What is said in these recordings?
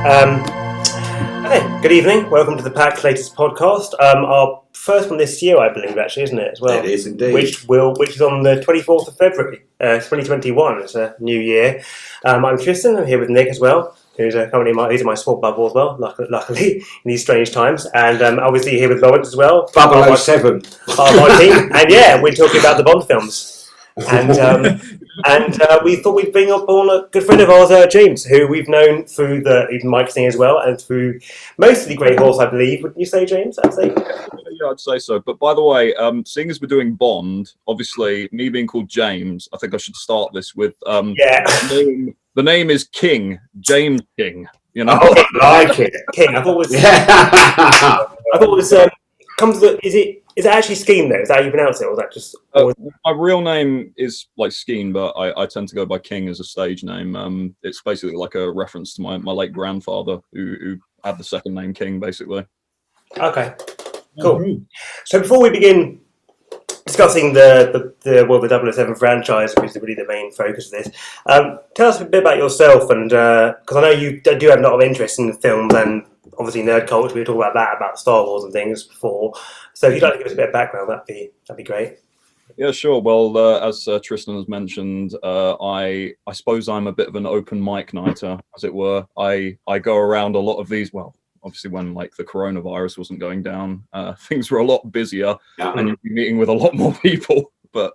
Um, hey, good evening. Welcome to the PAC's latest podcast. Our first one this year, I believe, actually, isn't it? As well, it is indeed. Which is on the 24th of February, 2021. It's a new year. I'm Tristan. I'm here with Nick as well, who's currently he's in my swap bubble as well. Luckily, in these strange times, and obviously here with Lawrence as well. Bubble 07. Part of our team, and yeah, we're talking about the Bond films. And we thought we'd bring up on a good friend of ours, James, who we've known through the even Mike thing as well, and through mostly Grey Horse, I believe. Wouldn't you say, James? I'd say. Yeah, I'd say so. But by the way, seeing as we're doing Bond, obviously me being called James, I think I should start this with the name is King, James King. You know, I like it. King. I thought it was. Is it actually Skeen though? Is that how you pronounce it, or is that just? My real name is like Skeen, but I tend to go by King as a stage name. It's basically like a reference to my late grandfather who had the second name King, basically. Okay, cool. Mm-hmm. So before we begin discussing the 007 franchise, which is really the main focus of this, tell us a bit about yourself, and because I know you do have a lot of interest in films and obviously nerd culture. We were talking about that, about Star Wars and things before. So if you'd like to give us a bit of background, that'd be great. Yeah, sure. Well, as Tristan has mentioned, I suppose I'm a bit of an open mic nighter, as it were. I go around a lot of these. Well, obviously when like the coronavirus wasn't going down, things were a lot busier, and you'd be meeting with a lot more people. But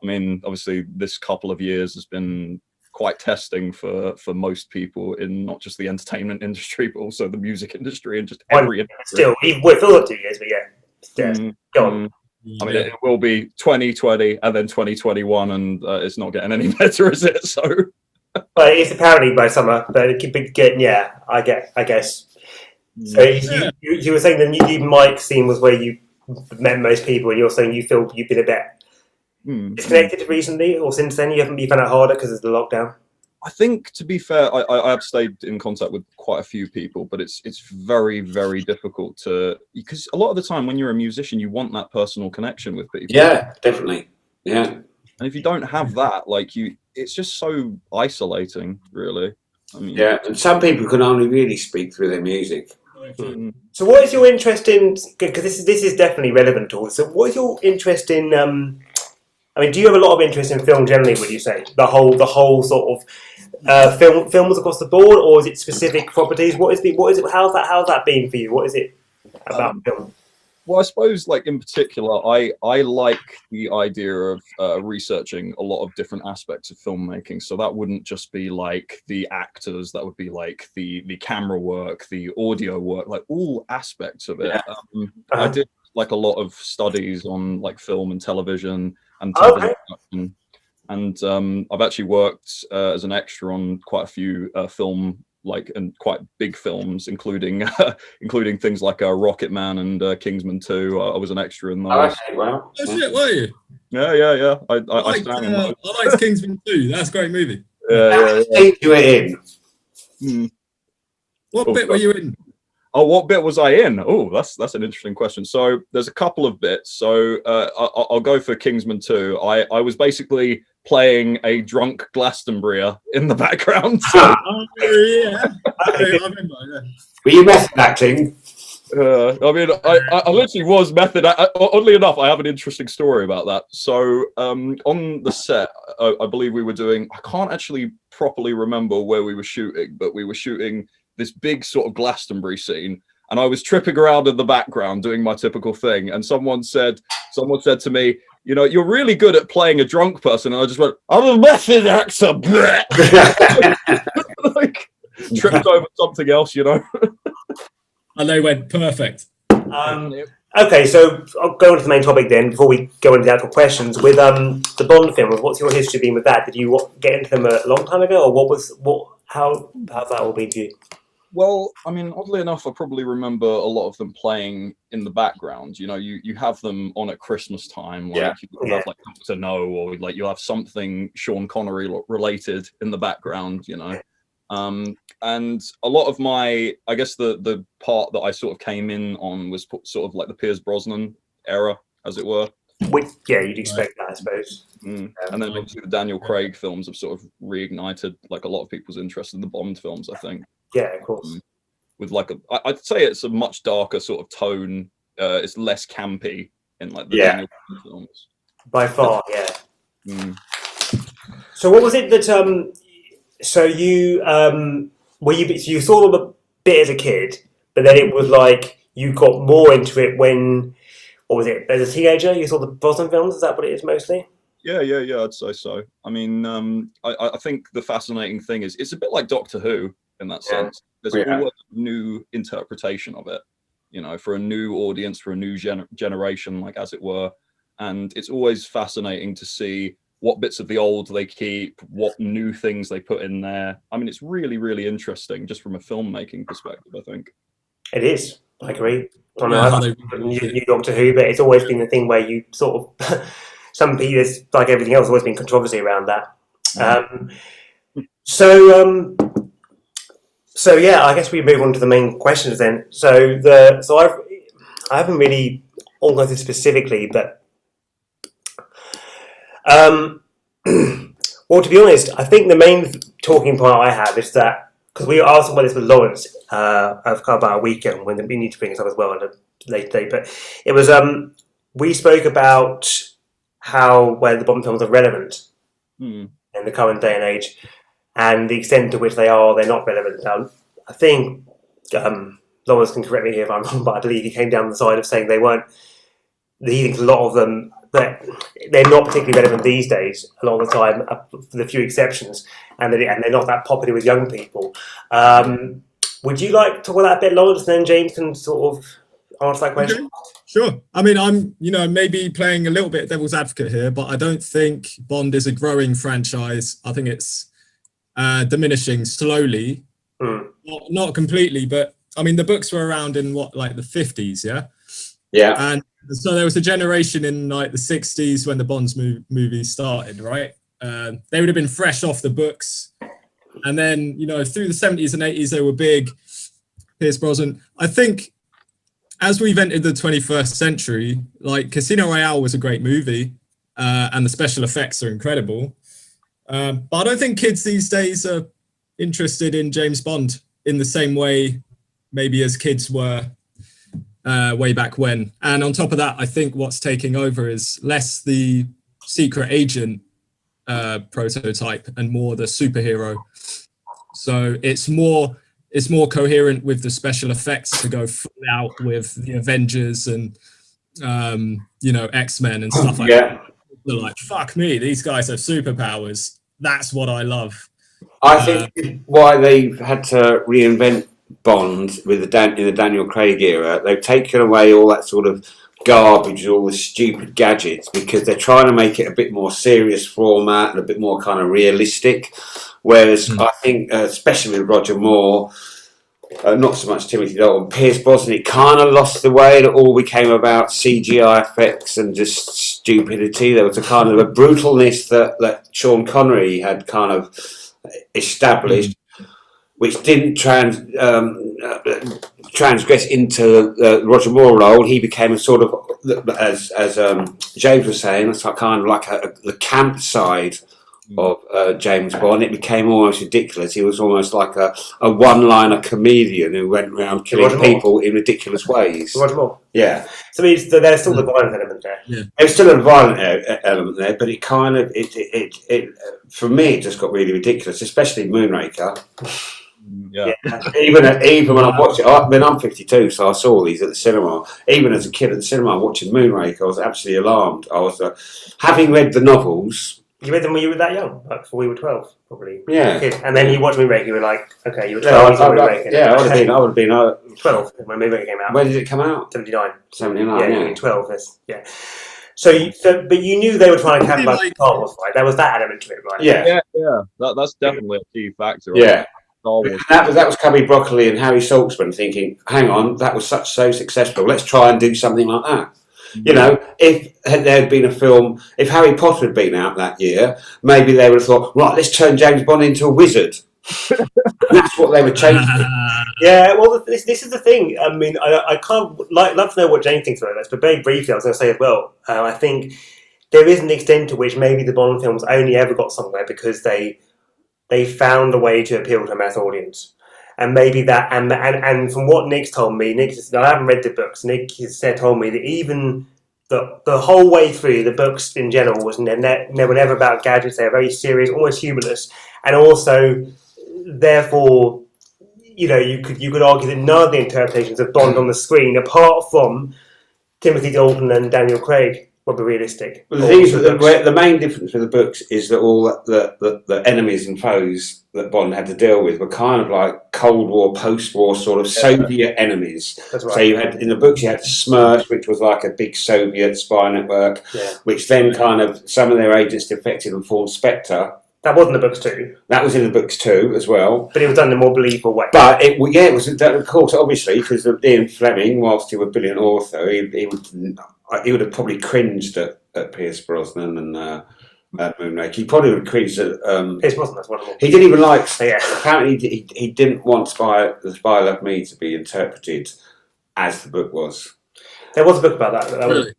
I mean, obviously this couple of years has been quite testing for most people in not just the entertainment industry, but also the music industry and just every industry. Still, we're still 2 years, but yeah. Go on. I mean, it will be 2020 and then 2021, and it's not getting any better, is it? So, but it's apparently by summer. But it could be getting. Yeah, I guess. So you were saying the new mic scene was where you met most people, and you're saying you feel you've been a bit disconnected recently, or since then you found it harder because of the lockdown. I think, to be fair, I have stayed in contact with quite a few people, but it's very, very difficult because a lot of the time when you're a musician, you want that personal connection with people. Yeah, definitely. Yeah. And if you don't have that, it's just so isolating, really. I mean, yeah, and some people can only really speak through their music. So what is your interest in, because this is definitely relevant to us, so what is your interest in, do you have a lot of interest in film generally, would you say? The whole sort of films across the board, or is it specific properties? What is it, how's that been for you? What is it about film? Well, I suppose, in particular, I like the idea of researching a lot of different aspects of filmmaking. So that wouldn't just be like the actors, that would be like the camera work, the audio work, like all aspects of it. Yeah. I did a lot of studies on film and television and television production. And I've actually worked as an extra on quite a few film and quite big films, including things like Rocket Man and Kingsman 2. I was an extra in those. Oh, wow. Oh shit, were you? Yeah. I liked Kingsman 2. That's a great movie. Yeah. You were in. What bit were you in? Oh, what bit was I in? Oh, that's an interesting question. So there's a couple of bits. So I'll go for Kingsman 2. I was basically playing a drunk Glastonbury in the background. So. Oh, yeah. I remember, yeah. Were you method acting? I literally was method. Oddly enough, I have an interesting story about that. So on the set, I believe we were doing, I can't actually properly remember where we were shooting, but we were shooting this big sort of Glastonbury scene, and I was tripping around in the background doing my typical thing, and someone said to me, you know, you're really good at playing a drunk person, and I just went, I'm a method actor. Tripped over something else, you know. And they went perfect. Okay, so I'll go on to the main topic then before we go into the actual questions. With the Bond films, what's your history been with that? Did you get into them a long time ago, or how's that all been to you? Well, I mean, oddly enough, I probably remember a lot of them playing in the background. You know, you have them on at Christmas time, you have Dr. No, or you'll have something Sean Connery related in the background, you know. And a lot of my, I guess the part that I sort of came in on was sort of like the Pierce Brosnan era, as it were. You'd expect that, I suppose. And then obviously the Daniel Craig films have sort of reignited a lot of people's interest in the Bond films, I think. Yeah, of course. With like I'd say it's a much darker sort of tone. It's less campy in like the Daniel Craig films. By far, yeah. Mm. So what was it that so you so you saw them a bit as a kid, but then it was like you got more into it when, what was it, as a teenager you saw the Brosnan films? Is that what it is mostly? Yeah, I'd say so. I mean, I think the fascinating thing is it's a bit like Doctor Who in that sense. There's always a new interpretation of it, for a new audience, for a new generation, like as it were. And it's always fascinating to see what bits of the old they keep, what new things they put in there. I mean, it's really, really interesting just from a filmmaking perspective, I think. It is. I agree. I Yeah, how know they- new Doctor Who, but it's always been the thing where you sort of some people, it's like everything else, always been controversy around that. So yeah, I guess we move on to the main questions then. So I haven't really organized this specifically, but well, to be honest, I think the main talking point I have is that, because we asked about this with Lawrence about a week ago, when we need to bring this up as well at a later date, but it was we spoke about where the Bond films are relevant in the current day and age, and the extent to which they're not relevant. Now, I think Lawrence can correct me here if I'm wrong, but I believe he came down the side of saying they weren't. He thinks a lot of them that they're not particularly relevant these days. A lot of the time, for the few exceptions, and they're not that popular with young people. Would you like to talk about that a bit, Lawrence? And then James can sort of answer that question. Okay. Sure. I mean, I'm, maybe playing a little bit devil's advocate here, but I don't think Bond is a growing franchise. I think it's diminishing slowly. Not completely, but I mean, the books were around in the 50s, yeah? Yeah. And so there was a generation in like the 60s when the Bonds movies started, right? They would have been fresh off the books. And then, through the 70s and 80s, they were big. Pierce Brosnan. I think as we've entered the 21st century, like Casino Royale was a great movie, and the special effects are incredible. But I don't think kids these days are interested in James Bond in the same way maybe as kids were way back when. And on top of that, I think what's taking over is less the secret agent prototype and more the superhero. So it's more coherent with the special effects to go full out with the Avengers and X-Men and stuff like that. They're like, fuck me, these guys have superpowers. That's what I love. I think why they've had to reinvent Bond in the Daniel Craig era, they've taken away all that sort of garbage, all the stupid gadgets, because they're trying to make it a bit more serious format and a bit more kind of realistic. Whereas I think, especially with Roger Moore, not so much Timothy Dalton, Pierce Brosnan, it kind of lost the way. It all became about CGI effects and just stupidity. There was a kind of a brutalness that Sean Connery had kind of established, which didn't transgress into the Roger Moore role. He became a sort of, as James was saying, it's kind of like the camp side of James Bond. It became almost ridiculous. He was almost like a one-liner comedian who went around killing people in ridiculous ways. Roger Moore. Yeah. So there's still the violent element there. Yeah. There's still a violent element there, but it kind of it for me it just got really ridiculous, especially Moonraker. Yeah. Even when I watched it, I'm 52, so I saw these at the cinema. Even as a kid at the cinema watching Moonraker, I was absolutely alarmed. I was having read the novels. You read them when you were that young, like before we were 12, probably. Yeah. And then you watched Moonraker, you were like, okay, you were 12. I would have been 12 when Moonraker came out. When did it come out? 79. 79. Yeah, you were 12. Yeah. But you knew they were trying to capitalise on Star Wars, right? There was that element to it, right? Yeah. That's definitely a key factor. Right? Yeah. Star Wars. That was Cubby Broccoli and Harry Saltzman thinking, hang on, that was so successful. Let's try and do something like that. You know, if there had been a film, if Harry Potter had been out that year, maybe they would have thought, right, let's turn James Bond into a wizard. That's what they were changing. Yeah, well, this is the thing. I mean, I can't love to know what James thinks about this, but very briefly, I was going to say as well, I think there is an extent to which maybe the Bond films only ever got somewhere because they found a way to appeal to a mass audience. And maybe that, and from what Nick's told me, I haven't read the books. Nick has told me that even the whole way through, the books in general were never about gadgets. They're very serious, almost humorless, and also, therefore, you could argue that none of the interpretations of Bond on the screen, apart from Timothy Dalton and Daniel Craig, will be realistic. Well, the main difference with the books is that all the enemies and foes that Bond had to deal with were kind of like Cold War, post-war sort of Soviet enemies. That's right. So you had in the books you had Smersh, which was like a big Soviet spy network, which then kind of some of their agents defected and formed Spectre. That was in the books too. That was in the books too, as well. But it was done in a more believable way. But it was, of course, obviously, because Ian Fleming, whilst he was a brilliant author, he would have probably cringed at Pierce Brosnan and Moonraker. He probably would have cringed at Pierce Brosnan. That's one of them. He didn't even like. Yeah. Apparently, he didn't want The Spy Loved Me to be interpreted as the book was. There was a book about that. Really?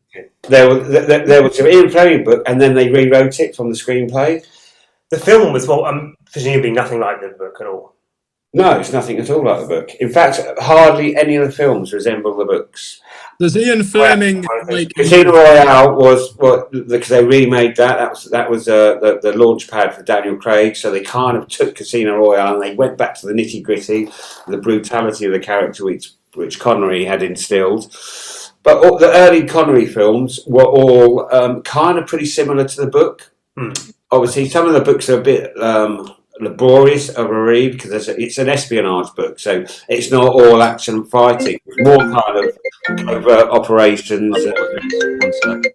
There was an Ian Fleming book, and then they rewrote it from the screenplay. The film was, presumably nothing like the book at all. No, it's nothing at all like the book. In fact, hardly any of the films resemble the books. Does Ian Fleming Casino Royale was because they remade that. That was the launch pad for Daniel Craig. So they kind of took Casino Royale and they went back to the nitty gritty, the brutality of the character which Connery had instilled. But all, the early Connery films were all kind of pretty similar to the book. Obviously, some of the books are a bit laborious of a read because it's an espionage book, so it's not all action and fighting. It's more kind of covert operations. One sec.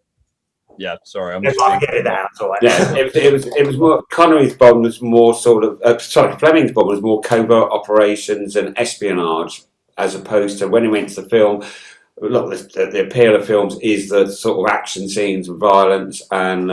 Yeah, sorry, I'm just get it out. Yeah, it was more. Connery's Bond was more sort of. Fleming's Bond was more covert operations and espionage, as opposed to when he went to the film. Look, the appeal of films is the sort of action scenes and violence, and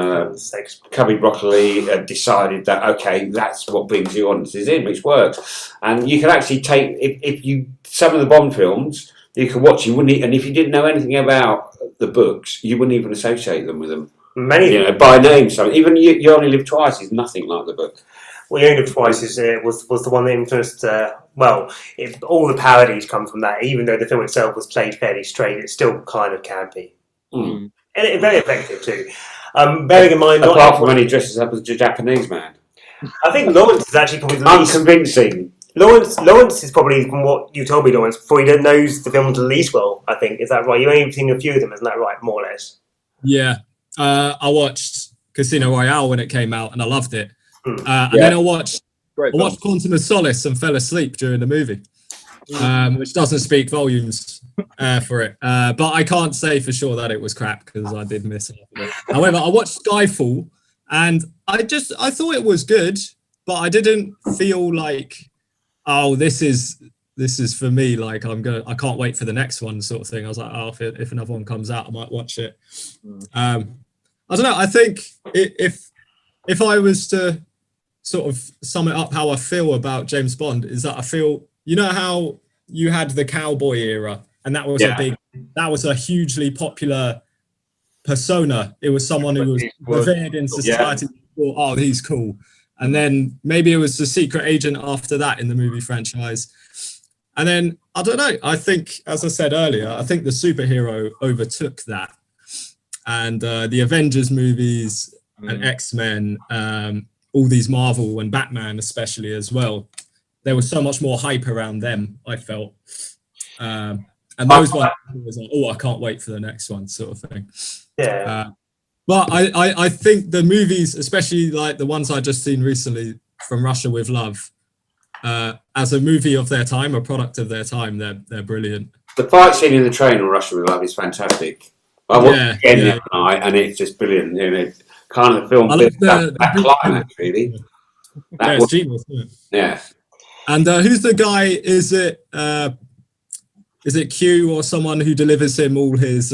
Cubby Broccoli decided that, okay, that's what brings you audiences in, which works. And you can actually take, if you, some of the Bond films, you can watch, and if you didn't know anything about the books, you wouldn't even associate them with them. Many, by name. So even you Only Live Twice is nothing like the book. Well, You Only Live Twice was the one that influenced. All the parodies come from that. Even though the film itself was played fairly straight, it's still kind of campy, and it's very effective too. Bearing in mind, apart from when he dresses up as a Japanese man, I think Lawrence is actually probably the least unconvincing. Lawrence is probably, from what you told me, Lawrence, before he knows the film the least well. I think, is that right? You've only seen a few of them, isn't that right? More or less. Yeah, I watched Casino Royale when it came out, and I loved it. And then I watched Quantum of Solace and fell asleep during the movie, which doesn't speak volumes for it. But I can't say for sure that it was crap because I did miss it. However, I watched Skyfall and I thought it was good, but I didn't feel like, oh, this is for me. Like I can't wait for the next one, sort of thing. I was like, oh, if another one comes out, I might watch it. I don't know. I think if I was to sort of sum it up how I feel about James Bond, is that I feel, you know how you had the cowboy era and that was a hugely popular persona. It was someone who was revered in society. Thought, oh, he's cool. And then maybe it was the secret agent after that in the movie franchise. And then, I don't know, I think, as I said earlier, I think the superhero overtook that. And the Avengers movies and X-Men, all these Marvel and Batman especially as well, there was so much more hype around them, I felt. And those ones was like, oh, I can't wait for the next one, sort of thing. Yeah. But I think the movies, especially like the ones I just seen recently, From Russia with Love, as a movie of their time, a product of their time, they're brilliant. The fight scene in the train on Russia with Love is fantastic. I watched it again the other night, and it's just brilliant. You know, kind of the film built that climax, really. It's genius, isn't it? Yeah. And who's the guy? Is it Q or someone who delivers him all his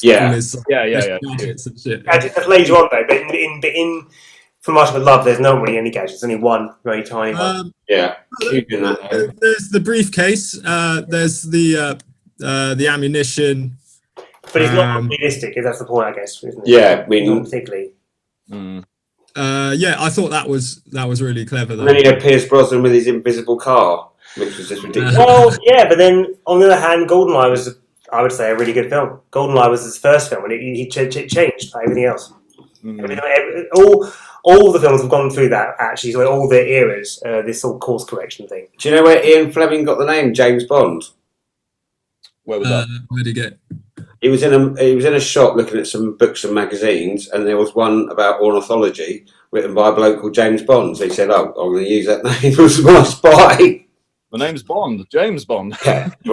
gadgets and shit? That's later on though, but in From Russia with Love, there's not really any gadgets. Only one very tiny one. There's the briefcase. There's the ammunition. But it's not realistic. That's the point, I guess. Isn't it? Yeah, not particularly. I thought that was really clever. Though. And then you had Pierce Brosnan with his invisible car. which was just ridiculous. Well, yeah, but then on the other hand, GoldenEye was, I would say, a really good film. GoldenEye was his first film, and it changed like everything else. All the films have gone through that, actually, so all the eras, this sort of course correction thing. Do you know where Ian Fleming got the name James Bond? Where was that? Where'd he get? He was in a shop looking at some books and magazines, and there was one about ornithology written by a bloke called James Bond. So he said, "Oh, I'm going to use that name as my spy." The name's Bond, James Bond. Yeah. Do you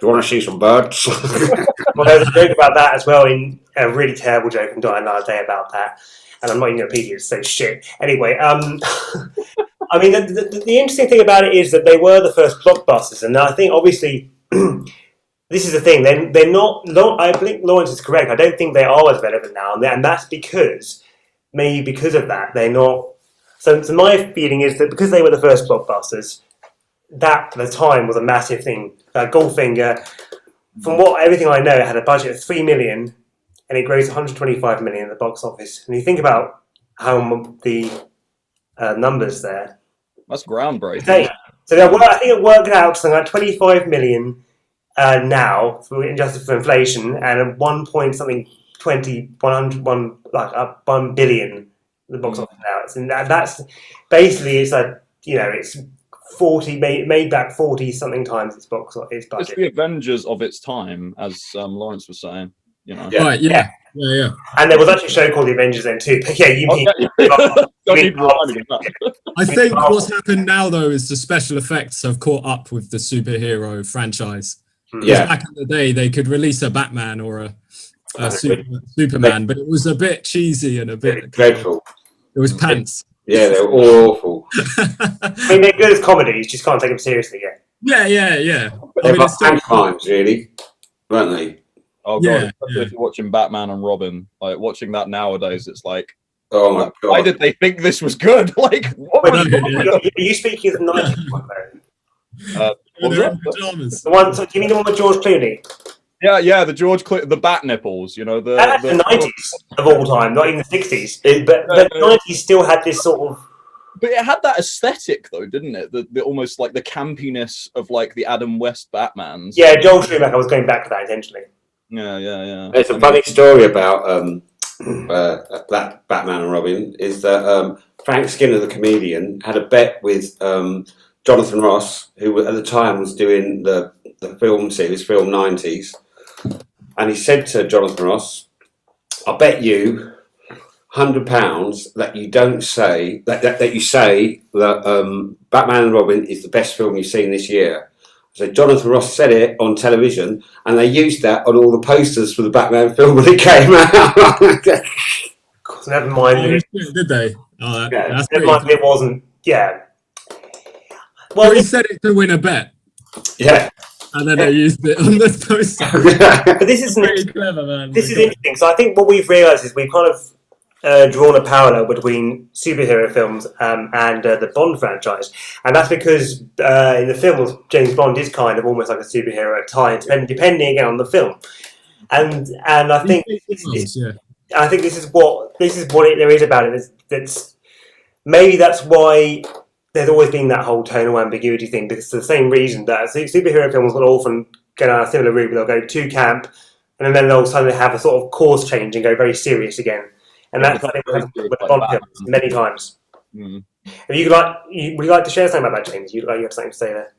want to see some birds? Well, there's a joke about that as well, in a really terrible joke in Die Another Day about that. And I'm not even going to repeat it, so shit. Anyway, I mean, the interesting thing about it is that they were the first blockbusters, and I think obviously this is the thing. They're not. I think Lawrence is correct. I don't think they are as relevant now, and that's because of that they're not. So my feeling is that because they were the first blockbusters, that at the time was a massive thing. Goldfinger, from everything I know, it had a budget of $3 million. And it grossed 125 million in the box office. And you think about how the numbers there. That's groundbreaking. So I think it worked out to something like 25 million now, adjusted for inflation, and 1 billion the box office now. And that's basically, it's like, it's 40 made back 40 something times its budget. It's the Avengers of its time, as Lawrence was saying. Yeah. Right, yeah. And there was actually a show called The Avengers then too. But yeah, you mean... I think what's happened now, though, is the special effects have caught up with the superhero franchise. Yeah. Back in the day, they could release a Batman or a Superman, but it was a bit cheesy and a bit... dreadful. It was pants. Yeah, they were all awful. I mean, they're good as comedies, just can't take them seriously yet. Yeah. But they were pantomimes, really, weren't they? Oh god! Especially if you're watching Batman and Robin, like watching that nowadays, it's like, oh my god! Why did they think this was good? Like, what are you speaking of the 90s one though? What was that? The one? So, do you mean the one with George Clooney? Yeah, the bat nipples. The 90s of all time, not even the 60s. But the 90s still had this sort of. But it had that aesthetic, though, didn't it? The almost like the campiness of like the Adam West Batmans. Yeah, Joel Schumacher was going back to that intentionally. Yeah. There's a funny story about that Batman and Robin. Is that Frank Skinner, the comedian, had a bet with Jonathan Ross, who at the time was doing the film series, Film 90s, and he said to Jonathan Ross, "I bet you £100 that you don't say that you say that Batman and Robin is the best film you've seen this year." So Jonathan Ross said it on television, and they used that on all the posters for the Batman film when it came out. Never mind. Did they? Never mind. It wasn't. Yeah. Well, he said it to win a bet. Yeah. And then they used it on the poster. But this is pretty clever, man. This is interesting. So I think what we've realised is we've kind of drawn a parallel between superhero films and the Bond franchise, and that's because in the films James Bond is kind of almost like a superhero at times, depending again on the film. And I think I think this is what there is about it. That's maybe that's why there's always been that whole tonal ambiguity thing, because for the same reason that superhero films will often go down a similar route. They'll go to camp, and then they'll suddenly have a sort of course change and go very serious again. And that's what happened with the Bond films many times. Would you like to share something about that, James? You have something to say there?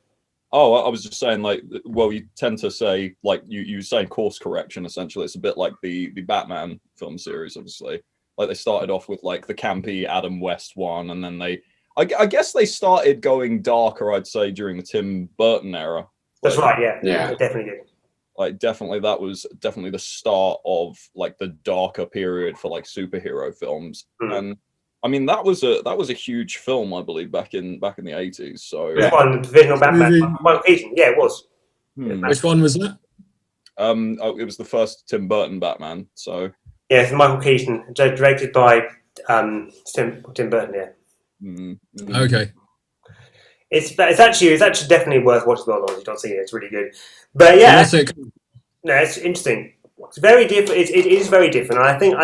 Oh, I was just saying, like, well, you tend to say, like, you say course correction, essentially. It's a bit like the Batman film series, obviously. Like, they started off with, like, the campy Adam West one, and then I guess they started going darker, I'd say, during the Tim Burton era. That's right, yeah. They definitely did. Like, definitely, that was definitely the start of, like, the darker period for, like, superhero films. And I mean, that was a huge film, I believe, back in the 80s. So the Divisional Batman, Michael Keaton. Yeah, it was. Which one was that? It was the first Tim Burton Batman. So yeah, it's Michael Keaton, directed by Tim Burton. Yeah. Okay. It's actually definitely worth watching. Well, if you don't see it, it's really good. But yeah, it's interesting. It's very different. It is very different. And I think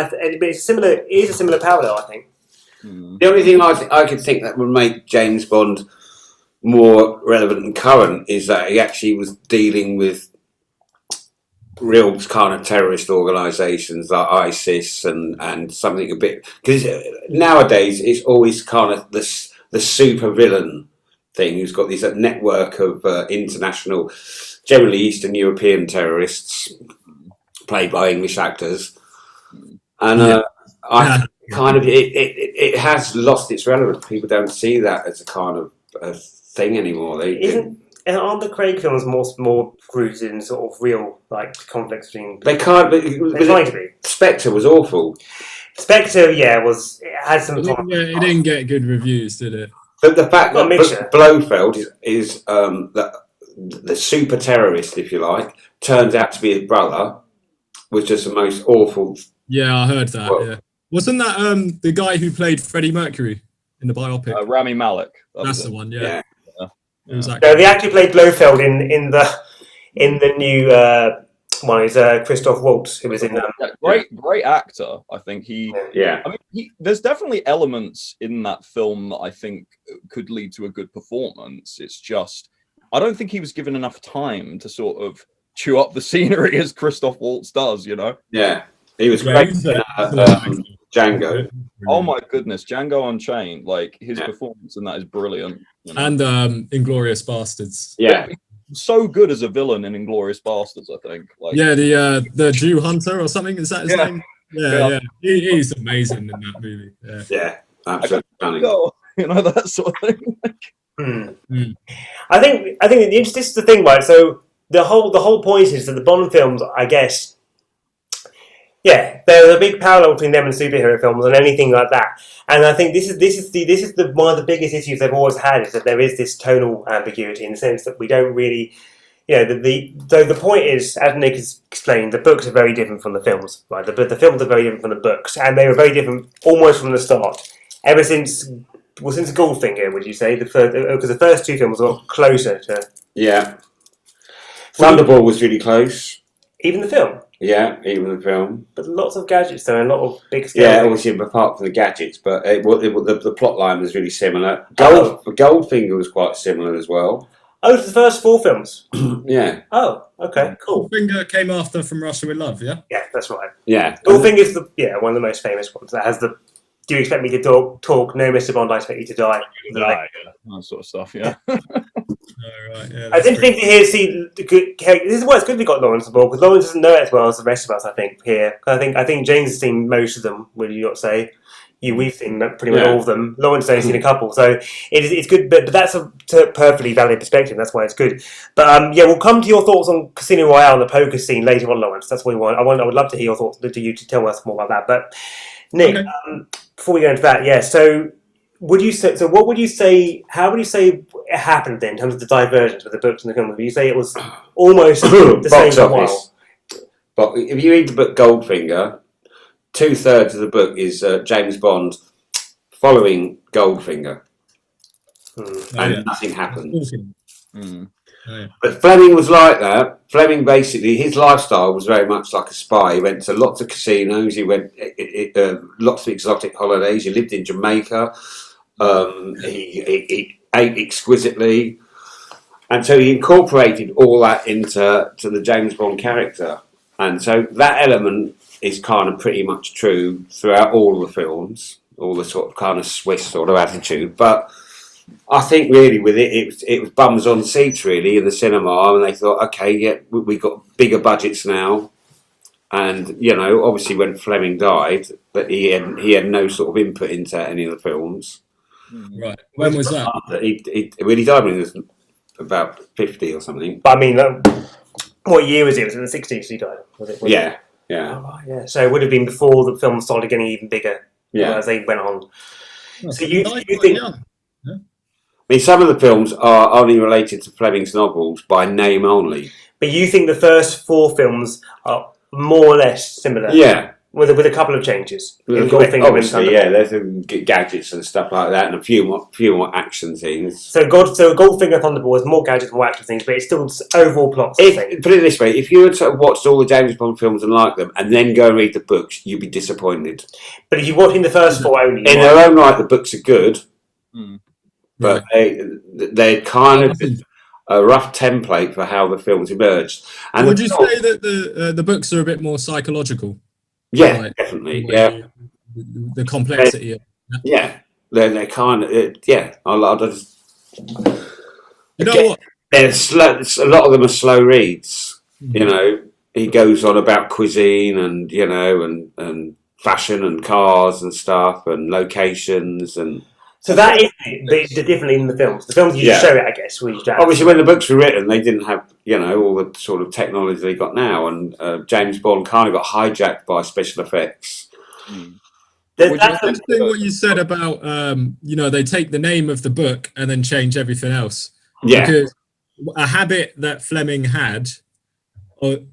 it's similar. It is a similar parallel, I think. The only thing I could think that would make James Bond more relevant and current is that he actually was dealing with real kind of terrorist organisations like ISIS and something a bit, because nowadays it's always kind of the super villain thing who's got this network of international, generally Eastern European terrorists played by English actors, and I think kind of it has lost its relevance. People don't see that as a kind of a thing anymore. Aren't the Craig films more rooted in sort of real like conflicts between? They can't. They're trying to be. Spectre was awful. Spectre, it had some. It didn't get good reviews, did it? But the fact that Blofeld is the super terrorist, if you like, turns out to be his brother, was just the most awful. Yeah, I heard that. Yeah, wasn't that the guy who played Freddie Mercury in the biopic? Rami Malek. That's the one. Yeah. It was no, the actor who played Blofeld in the new one is Christoph Waltz, who was in great actor. I think he. Yeah. I mean, there's definitely elements in that film that I think could lead to a good performance. It's just I don't think he was given enough time to sort of chew up the scenery as Christoph Waltz does. You know. Yeah, he was great. Django. Oh my goodness, Django Unchained! Like his performance in that is brilliant. You know? And Inglourious Bastards. Yeah. So good as a villain in Inglourious Bastards, I think. Like, yeah, the Jew Hunter or something. Is that his name? Yeah. He's amazing in that movie. Yeah, absolutely stunning. You know, that sort of thing. I think this is the thing, right? So the whole point is that the Bond films, I guess, there's a big parallel between them and superhero films and anything like that. And I think this is one of the biggest issues they've always had, is that there is this tonal ambiguity in the sense that we don't really, the point is, as Nick has explained, the books are very different from the films, right? The films are very different from the books, and they were very different almost from the start. Ever since Goldfinger, would you say? Because the first two films were closer to. Yeah. Thunderball was really close. Even the film. Yeah, even the film. But lots of gadgets though, and a lot of big scale. Yeah, obviously apart from the gadgets, but the plot line was really similar. Goldfinger was quite similar as well. Oh, to the first four films? Yeah. Oh, okay, cool. Goldfinger came after From Russia with Love, yeah? Yeah, that's right. Yeah. Goldfinger's one of the most famous ones. That has the "Do you expect me to talk? No, Mr. Bond, I expect you to die." That sort of stuff, yeah. It's interesting to see. This is why it's good we got Lawrence on board, because Lawrence doesn't know it as well as the rest of us. I think here. I think James has seen most of them. Will you not say? We've seen pretty much all of them. Lawrence has only seen a couple, so it's good. But that's a perfectly valid perspective. That's why it's good. But we'll come to your thoughts on Casino Royale and the poker scene later on, Lawrence. That's what we want. I would love to hear your thoughts. To you to tell us more about that. But Nick, before we go into that, so. What would you say? How would you say it happened then, in terms of the divergence with the books and the film? Would you say it was almost the same for a while? But if you read the book Goldfinger, 2/3 of the book is James Bond following Goldfinger, and nothing happens. But Fleming was like that. Fleming basically, his lifestyle was very much like a spy. He went to lots of casinos. He went lots of exotic holidays. He lived in Jamaica. He ate exquisitely, and so he incorporated all that into the James Bond character. And so that element is kind of pretty much true throughout all the films, all the sort of kind of Swiss sort of attitude. But I think really with it was bums on seats really in the cinema, and they thought, okay, we got bigger budgets now. And obviously when Fleming died, that he had no sort of input into any of the films. Right. When was that? He died when he was about 50 or something. But I mean, what year was it? Was it in the 60s he died? Was it? Yeah. Oh, yeah. So it would have been before the film started getting even bigger. Yeah. As they went on. So you think? Young. Yeah. I mean, some of the films are only related to Fleming's novels by name only. But you think the first four films are more or less similar? Yeah. With a couple of changes. Obviously, there's some gadgets and stuff like that, and a few more action things. So Goldfinger Thunderball has more gadgets, more action things, but it's still overall plot. Put it this way: if you had sort of watched all the James Bond films and liked them, and then go and read the books, you'd be disappointed. But if you're watching the first four only, in their own right, the books are good. but they're kind of a rough template for how the films emerged. And would you say that the books are a bit more psychological? Yeah, Like, definitely. The complexity. Yeah, they're kind of yeah. I just You know what? They're slow. A lot of them are slow reads. You know, he goes on about cuisine and and fashion and cars and stuff and locations and. So that is the differently in the films. The films you just show it, I guess. Obviously, when the books were written, they didn't have all the sort of technology they got now, and James Bond kind of got hijacked by special effects. That's interesting what you said about they take the name of the book and then change everything else. Yeah, because a habit that Fleming had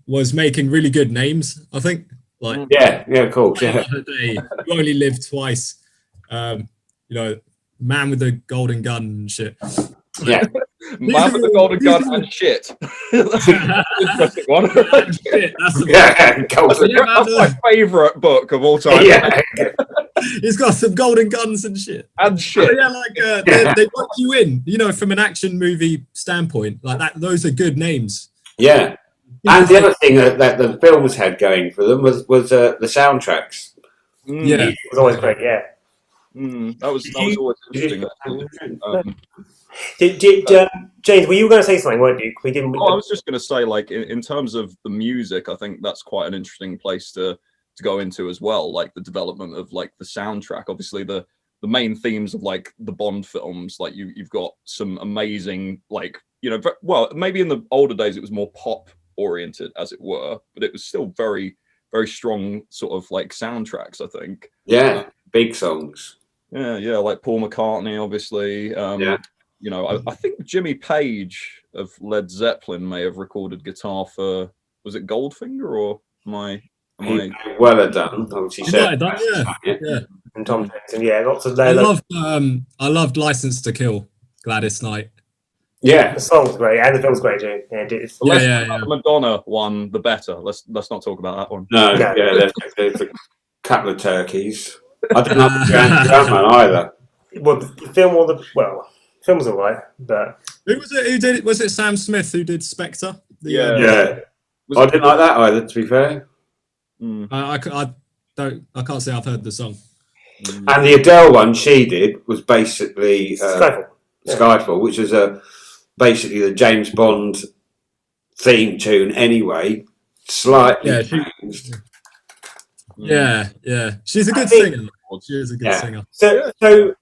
was making really good names. I think, like of course, you only live twice. Man with the golden gun and shit. Yeah. Man with the golden gun and shit. Interesting one. Shit, that's my favourite book of all time. Yeah. He's got some golden guns and shit. And shit. They lock you in, from an action movie standpoint. Like that, those are good names. Yeah. And the other thing that the films had going for them was the soundtracks. Yeah. It was always great, yeah. That was always interesting. James, were you going to say something, weren't you? We didn't. I was just going to say, like, in terms of the music, I think that's quite an interesting place to go into as well. Like the development of like the soundtrack. Obviously, the main themes of like the Bond films, like you've got some amazing, like well, maybe in the older days it was more pop oriented, as it were, but it was still very, very strong sort of like soundtracks. I think. Yeah, big songs. Yeah, like Paul McCartney, obviously. I think Jimmy Page of Led Zeppelin may have recorded guitar for, was it Goldfinger or am I? Well done. Obviously, yeah. And Tom Jones, lots of. I loved License to Kill, Gladys Knight. Yeah, the song's great and the film's great too. The Madonna one, the better. Let's not talk about that one. No. There's a couple of turkeys. I didn't like the Grandman either. Well, the film film was alright, but who was it? Who did it? Was it Sam Smith who did Spectre? I didn't like that either. To be fair, I can't say I've heard the song. And the Adele one she did was basically Skyfall, which was basically the James Bond theme tune anyway, slightly changed. Yeah. She's a good singer. She is a good singer. So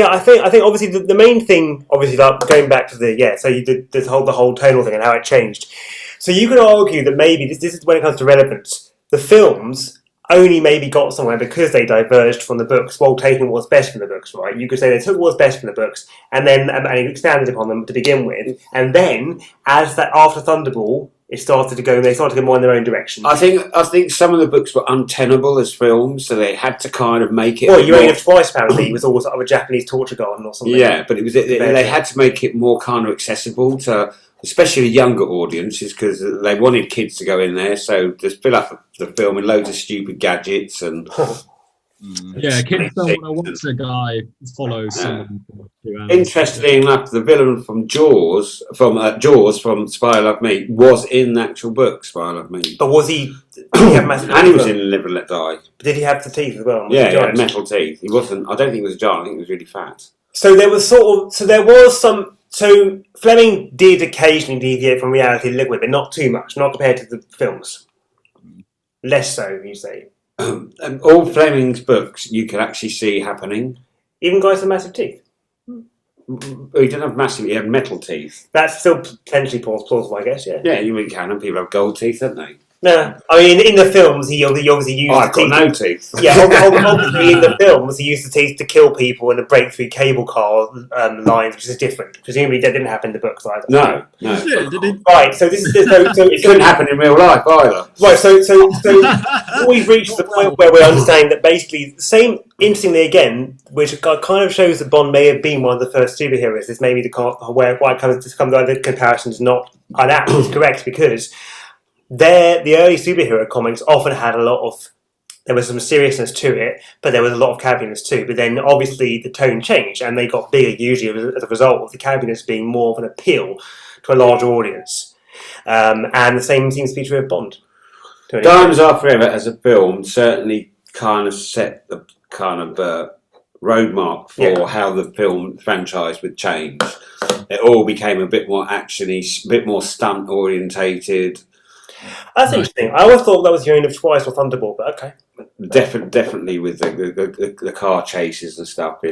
I think obviously the main thing, obviously, like going back to so you did the whole tonal thing and how it changed. So you could argue that maybe this is when it comes to relevance, the films only maybe got somewhere because they diverged from the books while taking what's best from the books, right? You could say they took what's best from the books and then and expanded upon them to begin with, and then as that after Thunderball, they started to go more in their own direction. I think some of the books were untenable as films, so they had to kind of make it. Well, you only have twice apparently. It was always a Japanese torture garden or something. Yeah, but it was they had to make it more kind of accessible to especially younger audiences because they wanted kids to go in there. So just fill up the film with loads of stupid gadgets and. Kids don't want to watch a guy follow someone. Interestingly enough, the villain from Jaws from Spy Love Me was in the actual book Spy Love Me. But was he? Did he have massive and he was in Live and Let Die. But did he have the teeth as well? He had metal teeth. He wasn't. I don't think he was a giant. I think he was really fat. So there was some. So Fleming did occasionally deviate from reality a little bit, but not too much. Not compared to the films. Less so, you say. All Fleming's books you can actually see happening. Even guys with massive teeth. He didn't have massive. He had metal teeth. That's still potentially plausible, I guess. Yeah. Yeah, you can. And people have gold teeth, don't they? No, I mean in the films he obviously used. I've got no teeth. Yeah, obviously in the films he used the teeth to kill people and to break through cable car lines, which is different. Presumably that didn't happen in the books either. No. Shit, did it? Right, so this is it couldn't happen in real life either. Right, so we've reached the point where we're understanding that basically the same. Interestingly, again, which kind of shows that Bond may have been one of the first superheroes. Is maybe why it comes the comparison is not unapt. It's correct because the early superhero comics often had a lot of there was some seriousness to it, but there was a lot of campiness too. But then obviously the tone changed, and they got bigger usually as a result of the campiness being more of an appeal to a larger audience. And the same seems to be true of Bond. Diamonds Are Forever as a film certainly kind of set the kind of roadmap for how the film franchise would change. It all became a bit more actiony, a bit more stunt orientated. That's interesting. I always thought that was the end of Twice or Thunderball, but okay. Definitely with the car chases and stuff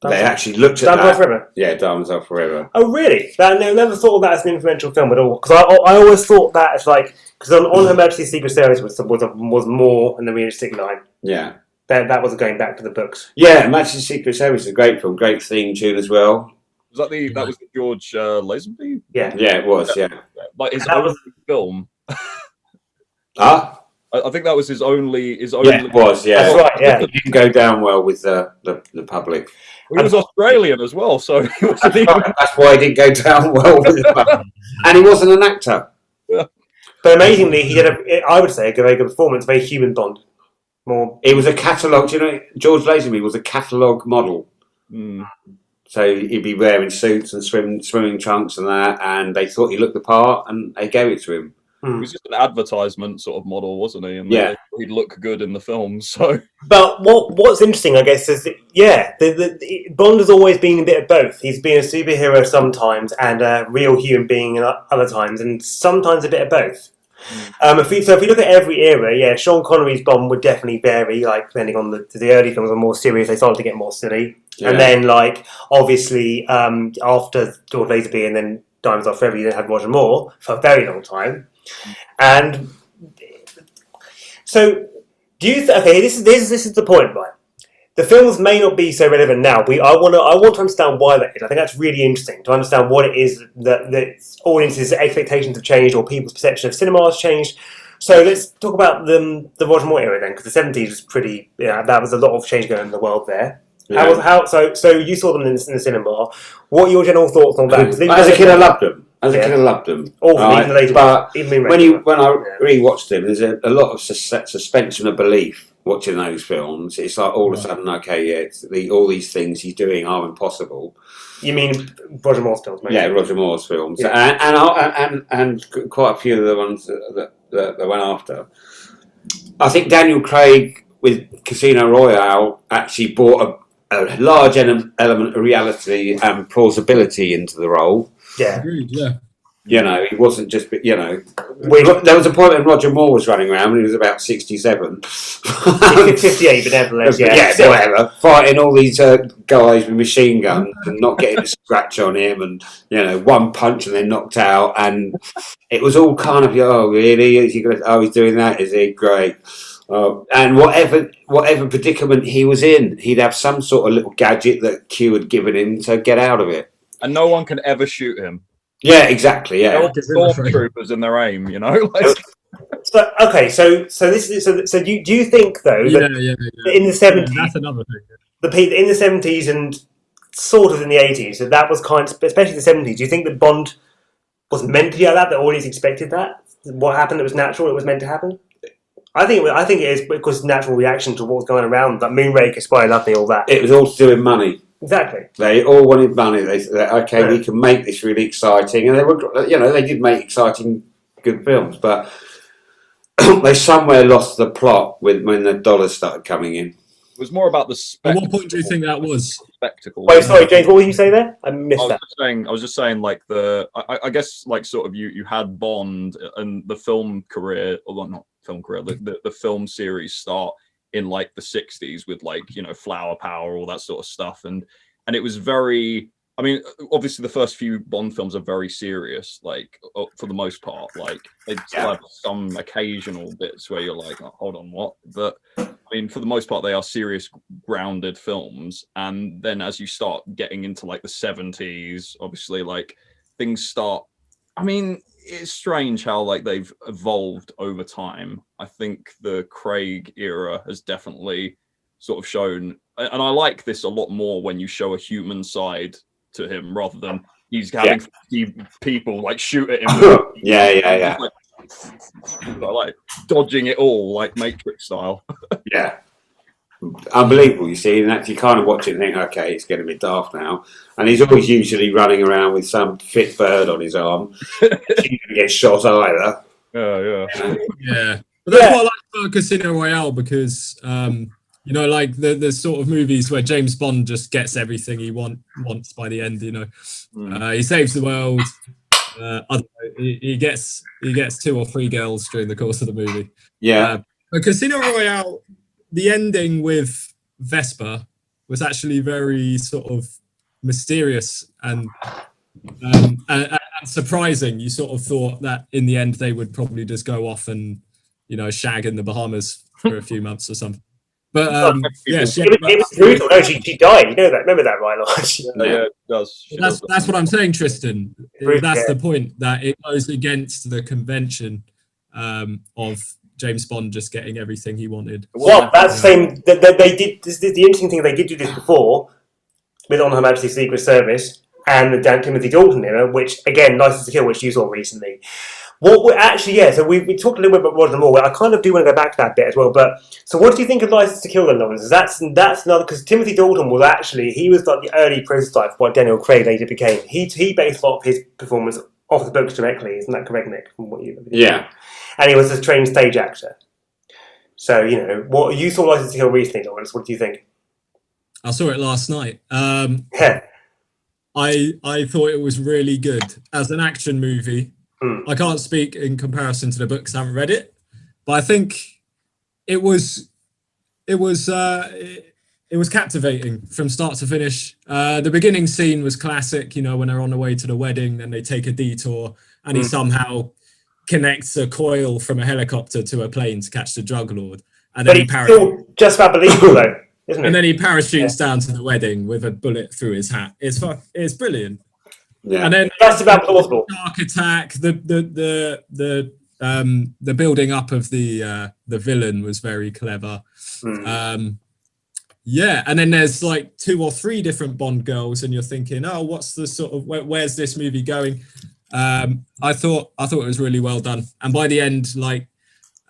they actually looked at Diamonds Are Forever. Yeah, Diamonds Are Forever. Oh, really? I never thought of that as an influential film at all. Because I always thought that as like, because on Her Majesty's Secret Service was more in the realistic line. Yeah. That was going back to the books. Yeah, Her Majesty's Secret Service is a great film, great theme tune as well. Was that was the George Lazenby? Yeah. Yeah, it was. Yeah. Like his only film. Ah. I think that was his only. Yeah, it was. Yeah, that's right. Yeah, it didn't go down well with the public. He was Australian as well, so he wasn't even... That's why he didn't go down well with the public. And he wasn't an actor. Yeah. But amazingly, he had I would say, a very good performance, very human Bond. More. It was a catalogue. You know, George Lazenby was a catalogue model. Mm. So he'd be wearing suits and swimming trunks and that, and they thought he looked the part, and they gave it to him. He was just an advertisement sort of model, wasn't he? And he'd look good in the film. So, but what's interesting, I guess, is that, Bond has always been a bit of both. He's been a superhero sometimes and a real human being at other times, and sometimes a bit of both. If we look at every era, Sean Connery's Bond would definitely vary, like depending on the early films are more serious, they started to get more silly, and then like obviously after George Lazenby and then Diamonds Are Forever, you then had Roger Moore for a very long time. And so, do you? This is the point, right? The films may not be so relevant now. I want to understand why that is. I think that's really interesting to understand what it is that the audience's expectations have changed or people's perception of cinema has changed. So let's talk about the Roger Moore era then, because the 70s was pretty. That was a lot of change going on in the world there. Yeah. So you saw them in the cinema. What are your general thoughts on that? As a kid, I loved them. Even later. But when I rewatched them, there's a lot of suspension of belief watching those films. It's like all of a sudden, all these things he's doing are impossible. You mean Roger Moore's films? Maybe? Yeah, Roger Moore's films, and quite a few of the ones that went after. I think Daniel Craig with Casino Royale actually brought a large element of reality and plausibility into the role. Yeah. Agreed, yeah. You know, he wasn't just, there was a point when Roger Moore was running around when he was about 67. 58, but nevertheless, whatever. Fighting all these guys with machine guns and not getting a scratch on him and, one punch and then knocked out. And it was all kind of, oh, really? Is he he's doing that? Is he? Great. And whatever predicament he was in, he'd have some sort of little gadget that Q had given him to get out of it. And no one can ever shoot him. Yeah, exactly. Yeah, stormtroopers in their aim, So do you think though that in the 70s, that's another thing. In the 70s and sort of in the 80s, that was kind of, especially the 70s. Do you think that Bond was meant to be like that? The audience expected that? What happened? It was natural. It was meant to happen. I think it is because natural reaction to what was going around. Like Moonraker, Spy Nothing, all that. It was all to do with money. Exactly. They all wanted money. They said, we can make this really exciting, and they were, they did make exciting, good films, but they somewhere lost the plot when the dollars started coming in. It was more about the spectacle. At what point do you think that was? Spectacle. Wait, sorry, James. What were you saying there? I missed that. I was just saying, like I guess, like sort of you had Bond and the film career, or not film career, the film series start in like the 60s with Flower Power, all that sort of stuff, and it was very. I mean, obviously the first few Bond films are very serious, like for the most part. Like they have some occasional bits where you're like, oh, hold on, what? But I mean, for the most part, they are serious, grounded films. And then as you start getting into like the 70s, obviously, like things start. I mean, it's strange how like they've evolved over time. I think the Craig era has definitely sort of shown, and I like this a lot more when you show a human side to him rather than he's having 50 people like shoot at him. Yeah. Like like dodging it all, like Matrix style. Yeah. Unbelievable, you see, and actually kind of watch it and think, okay, it's getting a bit daft now. And he's always usually running around with some fit bird on his arm. He doesn't get shot either. Yeah. But that's what I like about Casino Royale, because you know, like the sort of movies where James Bond just gets everything he wants by the end. You know, he saves the world. I don't know, he gets 2 or 3 girls during the course of the movie. Yeah. But Casino Royale, the ending with Vesper was actually very sort of mysterious and surprising. You sort of thought that in the end they would probably just go off and, you know, shag in the Bahamas for a few months or something. But yeah, it was brutal. No, she died. You know that? Remember that, right? Yeah, it does. That's what I'm saying, Tristan. Brutal, That's yeah. the point, that it goes against the convention of James Bond just getting everything he wanted. Well, that's the same. They did. The interesting thing, they did do this before with On Her Majesty's Secret Service and the Timothy Dalton era, which again, License to Kill, which you saw recently. What we actually, yeah. So we talked a little bit about Roger Moore. I kind of do want to go back to that bit as well. But so, what do you think of License to Kill, then, Lawrence? That's another, because Timothy Dalton was actually, he was like the early prototype for what Daniel Craig later became. He based a lot of his performance off the books directly. Isn't that correct, Nick? From what you? Yeah. And he was a trained stage actor. So, you know, what you saw License to Kill recently, Lawrence, what do you think? I saw it last night. Yeah. I thought it was really good as an action movie. I can't speak in comparison to the books. I haven't read it, but I think it was captivating from start to finish. The beginning scene was classic. You know, when they're on the way to the wedding, then they take a detour, and he somehow connects a coil from a helicopter to a plane to catch the drug lord, and then But it's still just about believable, though, isn't it? and then he parachutes down to the wedding with a bullet through his hat. It's brilliant. Yeah. And then Just about plausible. Dark attack. The building up of the villain was very clever. Yeah, and then there's like 2 or 3 different Bond girls, and you're thinking, oh, what's the sort of where's this movie going? I thought it was really well done, and by the end, like,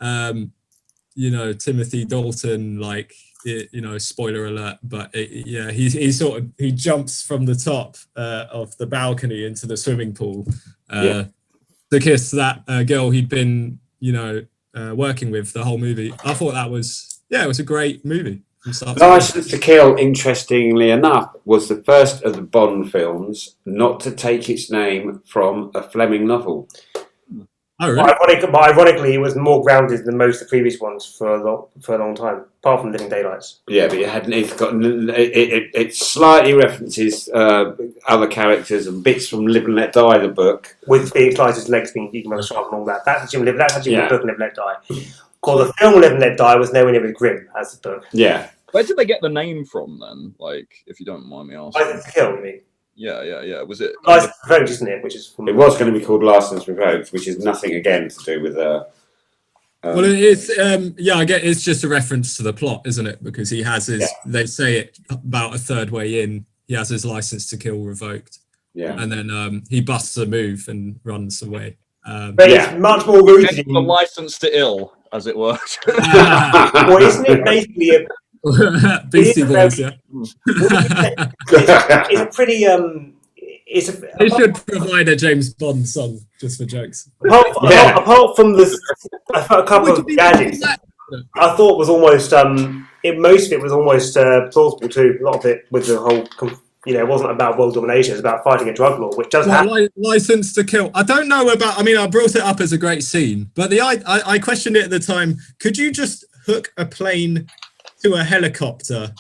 you know, Timothy Dalton, like, you know, spoiler alert, but yeah, he jumps from the top of the balcony into the swimming pool to kiss that girl he'd been, you know, working with the whole movie. I thought that was, it was a great movie. License to Kill, interestingly enough, was the first of the Bond films not to take its name from a Fleming novel. Oh, really? But ironically, it was more grounded than most of the previous ones for a long time, apart from Living Daylights. Yeah, but it slightly references other characters and bits from Live and Let Die, the book. With Felix Leiter's legs being eaten by the shark and all that. That's actually the book, Live and Let Die. Because the film Live and Let Die was nowhere near as grim as the book. Yeah. Where did they get the name from then? Like, if you don't mind me asking. License to Kill, you mean? Yeah. Was it? License Revoked, isn't it? Which is from... It was going to be called License Revoked, which is nothing again to do with well, it's I get it's just a reference to the plot, isn't it? Because he has his. They say it about a third way in. He has his License to Kill revoked. Yeah. And then he busts a move and runs away. But it's much more rooted in the License to Ill, as it were. Well, isn't it basically a Beastie Boys, yeah. It's a pretty They should provide a James Bond song just for jokes. Apart from a couple of gadgets, I thought was almost most of it was almost plausible too. A lot of it with the whole, you know, it wasn't about world domination. It was about fighting a drug lord, which does happen. License to Kill. I don't know about. I mean, I brought it up as a great scene, but I questioned it at the time. Could you just hook a plane to a helicopter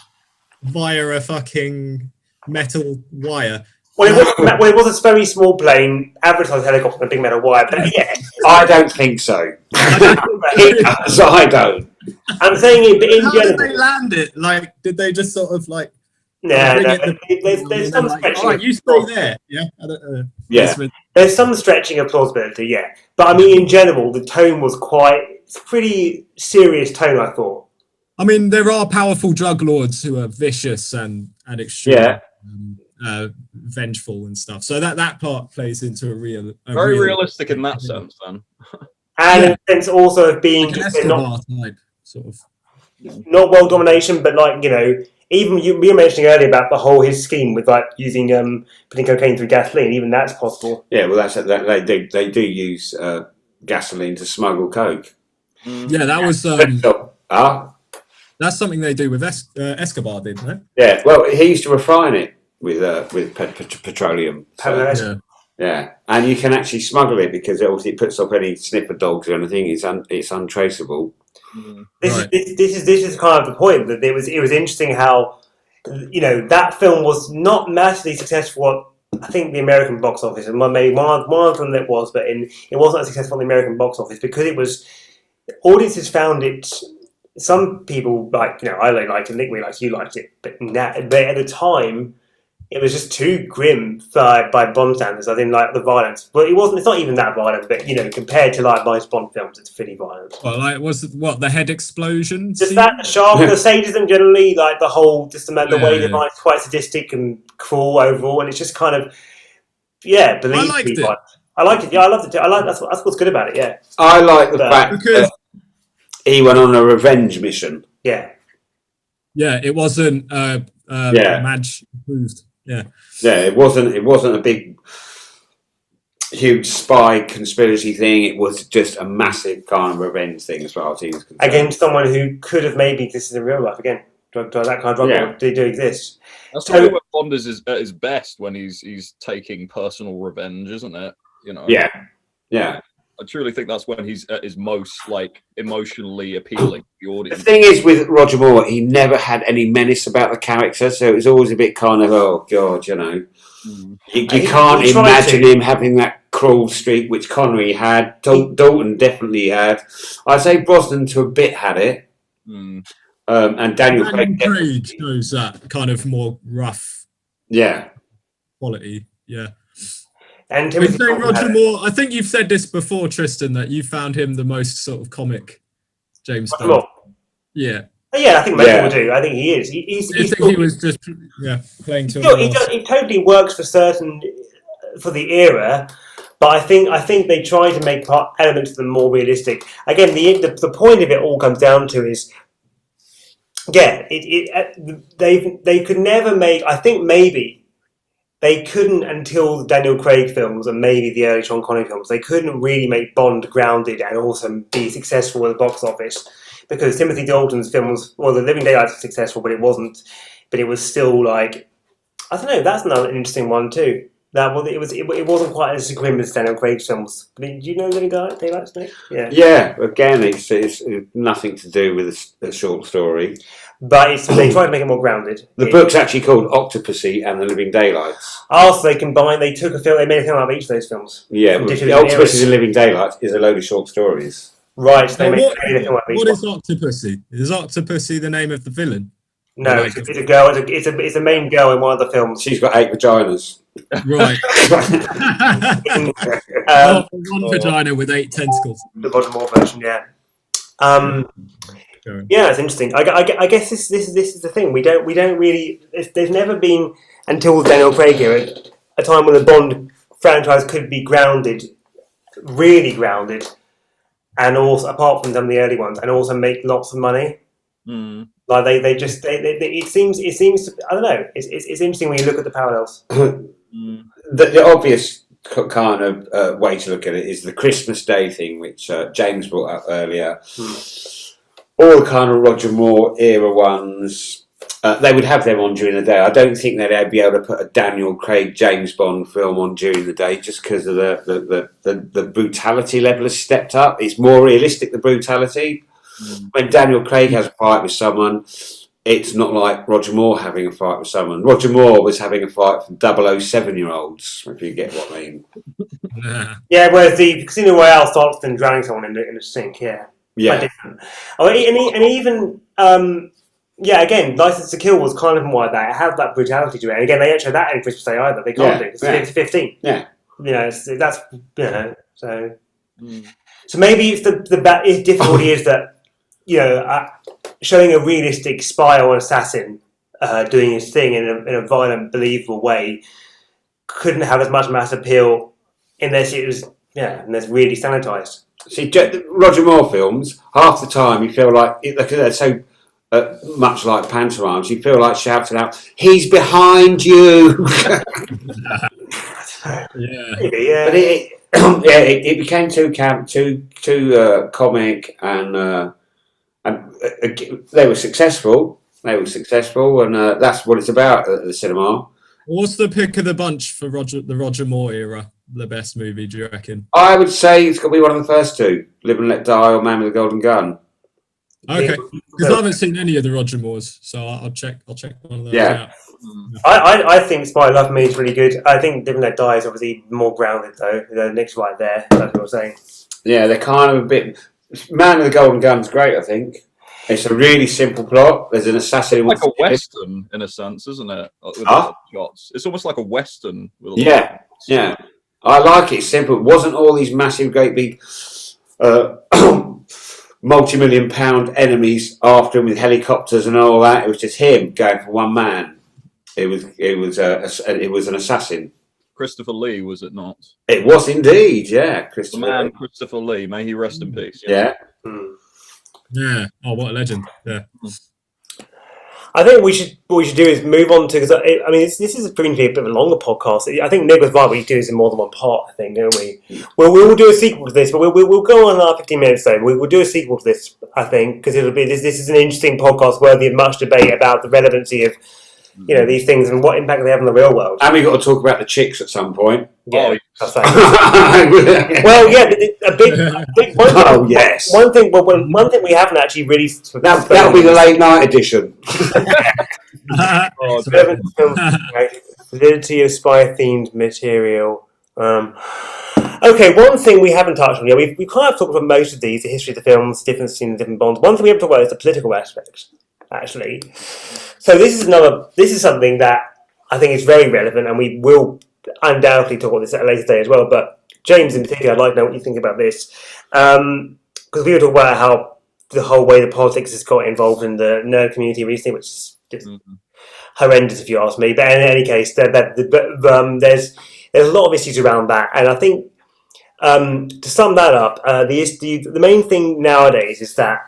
via a fucking metal wire? Well, it was a very small plane, advertised helicopter, and a big metal wire. But yeah, I don't think so. I don't. I'm saying it, but in How general, did they land it? Like, did they just sort of like? There's some stretching. All right, you stay there. Yeah. There's some stretching of plausibility. Yeah, but I mean, in general, the tone was it's a pretty serious tone, I thought. I mean, there are powerful drug lords who are vicious and extremely vengeful and stuff. So that part plays into very realistic in that sense, then. and in a sense also of being like an just not Escobar type sort of. not world domination, but like even we were mentioning earlier about the whole his scheme with like using putting cocaine through gasoline. Even that's possible. Yeah, well, they do use gasoline to smuggle coke. Yeah, that was that's something they do with Escobar, didn't they? Yeah, well, he used to refine it with petroleum. So, yeah, and you can actually smuggle it because obviously it puts off any sniffer dogs or anything. It's untraceable. This is kind of the point that it was interesting how that film was not massively successful. I think the American box office, and maybe one of them that was, but it wasn't as successful in the American box office because it was audiences found it. Some people I really liked it. Nick really liked it. You liked it, but at the time, it was just too grim by Bond standards. I didn't like the violence, but it wasn't. It's not even that violent. But compared to like most Bond films, it's pretty violent. Well, like the head explosion? Just that the sharp, the sadism generally, like the whole, just the way the violence is quite sadistic and cruel overall, and it's just kind of believably violent. I liked it. Yeah, I loved it. That's what's good about it. Yeah, I like the fact that he went on a revenge mission. Yeah. Yeah, it wasn't Madge approved. Yeah. Yeah, it wasn't a big, huge spy conspiracy thing. It was just a massive kind of revenge thing as far as he was concerned. Against someone who could have maybe existed in real life again. That kind of drug lord do exist. That's probably when Bond is at his best, when he's taking personal revenge, isn't it? Yeah. I truly think that's when he's at his most emotionally appealing to the audience. The thing is with Roger Moore, he never had any menace about the character, so it was always a bit kind of, oh God, You can't imagine him having that cruel streak which Connery had. Dalton definitely had. I'd say Brosnan to a bit had it. And Daniel Craig knows that kind of more rough quality. Yeah. And Roger Moore, I think you've said this before, Tristan, that you found him the most sort of comic James Bond. Yeah, I think most people do. I think he is. He was just playing to. He totally works for the era, but I think they try to make elements of them more realistic. Again, the point of it all comes down to is, they could never make. I think maybe. They couldn't until the Daniel Craig films and maybe the early Sean Connery films. They couldn't really make Bond grounded and also be successful at the box office because Timothy Dalton's films, The Living Daylights was successful, but it wasn't. But it was still like, I don't know. That's another interesting one too. It wasn't quite as grim as Daniel Craig's films. Do you know Living Daylights, Nick? Yeah. Yeah. Again, it's nothing to do with a short story. But they try to make it more grounded. The book's actually called Octopussy and the Living Daylights. So they combined. They took they made a film out of each of those films. Yeah, Octopussy and Living Daylights is a load of short stories. Right. So they made a film out of each. What is Octopussy? Is Octopussy the name of the villain? No, it's a girl. It's a main girl in one of the films. She's got 8 vaginas. Right. One vagina with 8 tentacles. The Baltimore version, yeah. Yeah, it's interesting. I guess this is the thing. We don't really. There's never been until the Daniel Craig era a time when the Bond franchise could be grounded, really grounded, and also apart from some of the early ones, and also make lots of money. Like it seems I don't know. It's interesting when you look at the parallels. The obvious kind of way to look at it is the Christmas Day thing, which James brought up earlier. All the kind of Roger Moore era ones, they would have them on during the day. I don't think they'd be able to put a Daniel Craig James Bond film on during the day just because of the brutality level has stepped up. It's more realistic, the brutality. When Daniel Craig has a fight with someone, it's not like Roger Moore having a fight with someone. Roger Moore was having a fight for 007-year-olds, if you get what I mean. Yeah, whereas the Casino Royale starts then drowning someone in a sink, yeah. Different. And even again, License to Kill was kind of more like that. It had that brutality to it. And again, they don't show that in Christmas Day either. They can't do it. It's 15. Yeah. So maybe it's the difficulty is that showing a realistic spy or assassin doing his thing in a violent, believable way couldn't have as much mass appeal unless it was unless really sanitized. See, Roger Moore films, half the time you feel like they're so much like pantomimes. You feel like shouting out, "He's behind you!" Yeah. But it became too camp, too comic, and they were successful. And that's what it's about at the cinema. What's the pick of the bunch for the Roger Moore era? The best movie, do you reckon? I would say it's got to be one of the first two: Live and Let Die or Man with the Golden Gun. Okay, because I haven't seen any of the Roger Moores, so I'll check one of those Yeah. out. I think Spy Love Me is really good. I think Live and Let Die is obviously more grounded though. The Nick's right there. That's what I'm saying. Yeah, they're kind of a bit. Man with the Golden Gun's great. I think it's a really simple plot. There's an assassin. Like a western in a sense, isn't it? With a lot of shots. It's almost like a western. With a lot of shots. Yeah. I like it. It's simple. It wasn't all these massive, great big, multi-million-pound enemies after him with helicopters and all that. It was just him going for one man. It was an assassin. Christopher Lee, was it not? It was indeed, yeah. The man Christopher Lee, may he rest in peace. Yeah. Yeah. Oh, what a legend. Yeah. I think what we should do is move on to, because I mean this is going to be a bit of a longer podcast. I think Nick was right. We do this in more than one part. I think, don't we? Well, we will do a sequel to this, but we'll go on another 15 minutes. So we'll do a sequel to this. I think because it'll be this is an interesting podcast worthy of much debate about the relevancy of these things and what impact they have on the real world. And we've got to talk about the chicks at some point. Yeah. Well, yeah, a big one. Oh yes. One thing we haven't actually really. That'll be the late night edition. Validity of spy-themed material. Okay, one thing we haven't touched on yet. We kind of talked about most of these, the history of the films, difference between the different bonds. One thing we haven't talked about is the political aspect, actually. So this is something that I think is very relevant, and we will undoubtedly talk about this at a later day as well. But James, in particular, I'd like to know what you think about this, because we were talking about how the whole way the politics has got involved in the nerd community recently, which is just horrendous if you ask me. But in any case, there's a lot of issues around that, and I think to sum that up, the main thing nowadays is that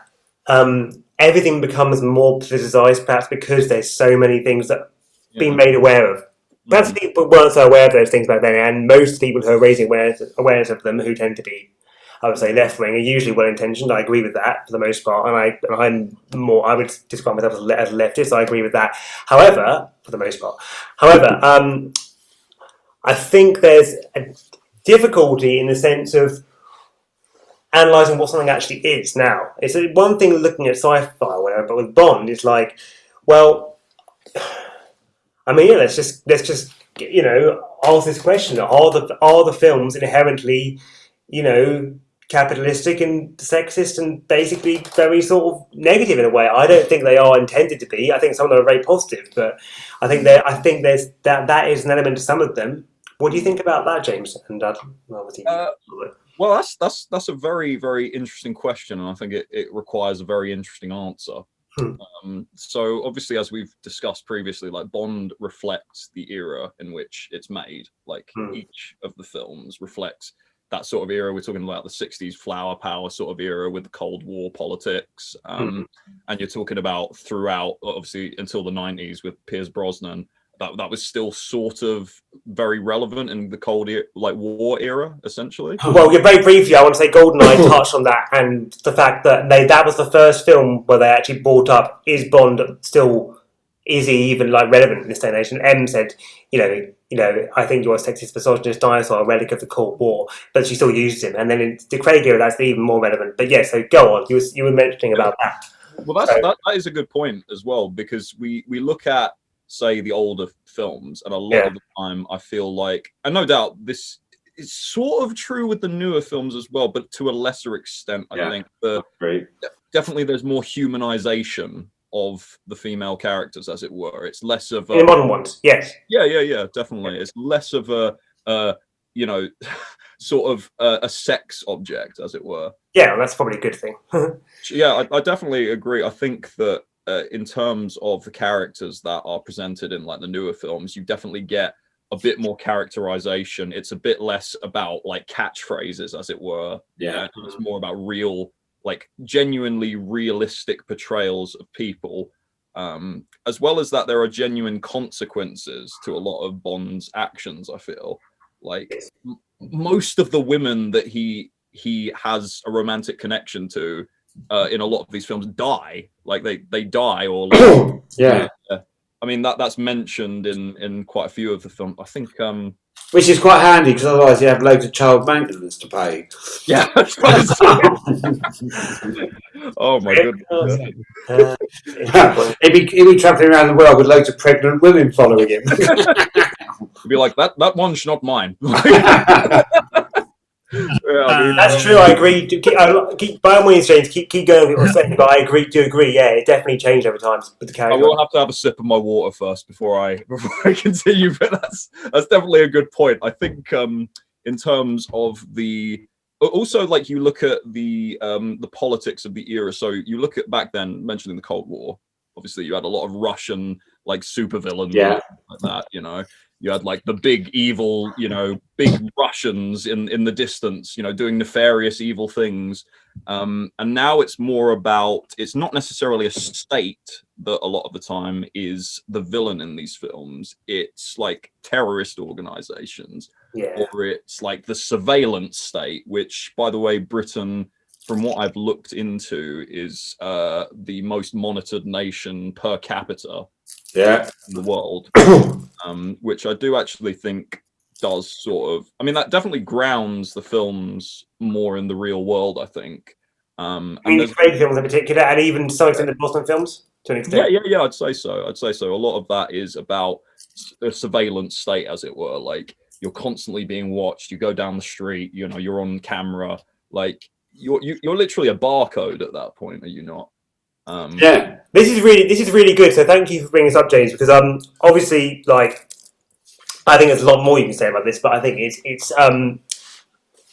everything becomes more politicized, perhaps because there's so many things that being made aware of. Perhaps people weren't so aware of those things back then, and most people who are raising awareness of them, who tend to be, I would say, left wing, are usually well intentioned. I agree with that for the most part, and I would describe myself as a leftist. I agree with that. However, for the most part, I think there's a difficulty in the sense of analysing what something actually is now. It's one thing looking at sci-fi or whatever, but with Bond, it's like, well, I mean, let's just ask this question: Are the films inherently, capitalistic and sexist and basically very sort of negative in a way? I don't think they are intended to be. I think some of them are very positive, but I think there's that is an element to some of them. What do you think about that, James? And obviously. Well, that's a very, very interesting question, and I think it requires a very interesting answer. So obviously, as we've discussed previously, like Bond reflects the era in which it's made. Like each of the films reflects that sort of era. We're talking about the 60s flower power sort of era with the Cold War politics, and you're talking about throughout, obviously, until the 90s with Pierce Brosnan. That was still sort of very relevant in the Cold War era, essentially. Well, very briefly, I want to say GoldenEye touched on that, and the fact that that was the first film where they actually brought up, is Bond still, is he even relevant in this day and age? And M said, I think you're a sexist, misogynist dinosaur, a relic of the Cold War, but she still uses him. And then in the Craig era, that's even more relevant. But yeah, so go on. You were mentioning about that. Well, that is a good point as well, because we look at, say, the older films, and a lot of the time I feel like, and no doubt this is sort of true with the newer films as well, but to a lesser extent. I think definitely there's more humanization of the female characters, as it were. It's less of in modern ones, yes. Yeah, definitely. It's less of a sort of a sex object, as it were. Yeah, that's probably a good thing. Yeah, I definitely agree. I think that in terms of the characters that are presented in the newer films, you definitely get a bit more characterization. It's a bit less about like catchphrases, as it were. Yeah. It's more about real, like genuinely realistic portrayals of people. As well as that, there are genuine consequences to a lot of Bond's actions. I feel like most of the women that he has a romantic connection to in a lot of these films die. Like they die, or like, Yeah. I mean that's mentioned in quite a few of the films. I think Which is quite handy, because otherwise you have loads of child maintenance to pay. yeah. Oh my goodness. He'd be travelling around the world with loads of pregnant women following him. You'd be like, that one's not mine. Yeah, I mean, That's true. I agree. By all means, James, keep going with what you're saying. But I do agree. Yeah, it definitely changed over time. But the I character, will have to have a sip of my water first before I continue. But that's definitely a good point. I think in terms of the also, like, you look at the politics of the era. So you look at back then, mentioning the Cold War. Obviously, you had a lot of Russian like supervillains, like that. You know, you had like the big evil, big Russians in the distance, doing nefarious evil things. And now it's more about, it's not necessarily a state that a lot of the time is the villain in these films. It's like terrorist organizations, or it's like the surveillance state, which, by the way, Britain, from what I've looked into, is the most monitored nation per capita in the world, which I do actually think does sort of, I mean, that definitely grounds the films more in the real world, I think. I mean, the Craig films in particular, and even some extent the Boston films to an extent. Yeah, I'd say so. A lot of that is about a surveillance state, as it were. Like, you're constantly being watched. You go down the street, you're on camera. Like, you're literally a barcode at that point, are you not? This is really good. So thank you for bringing this up, James, because obviously, like, I think there's a lot more you can say about this, but I think it's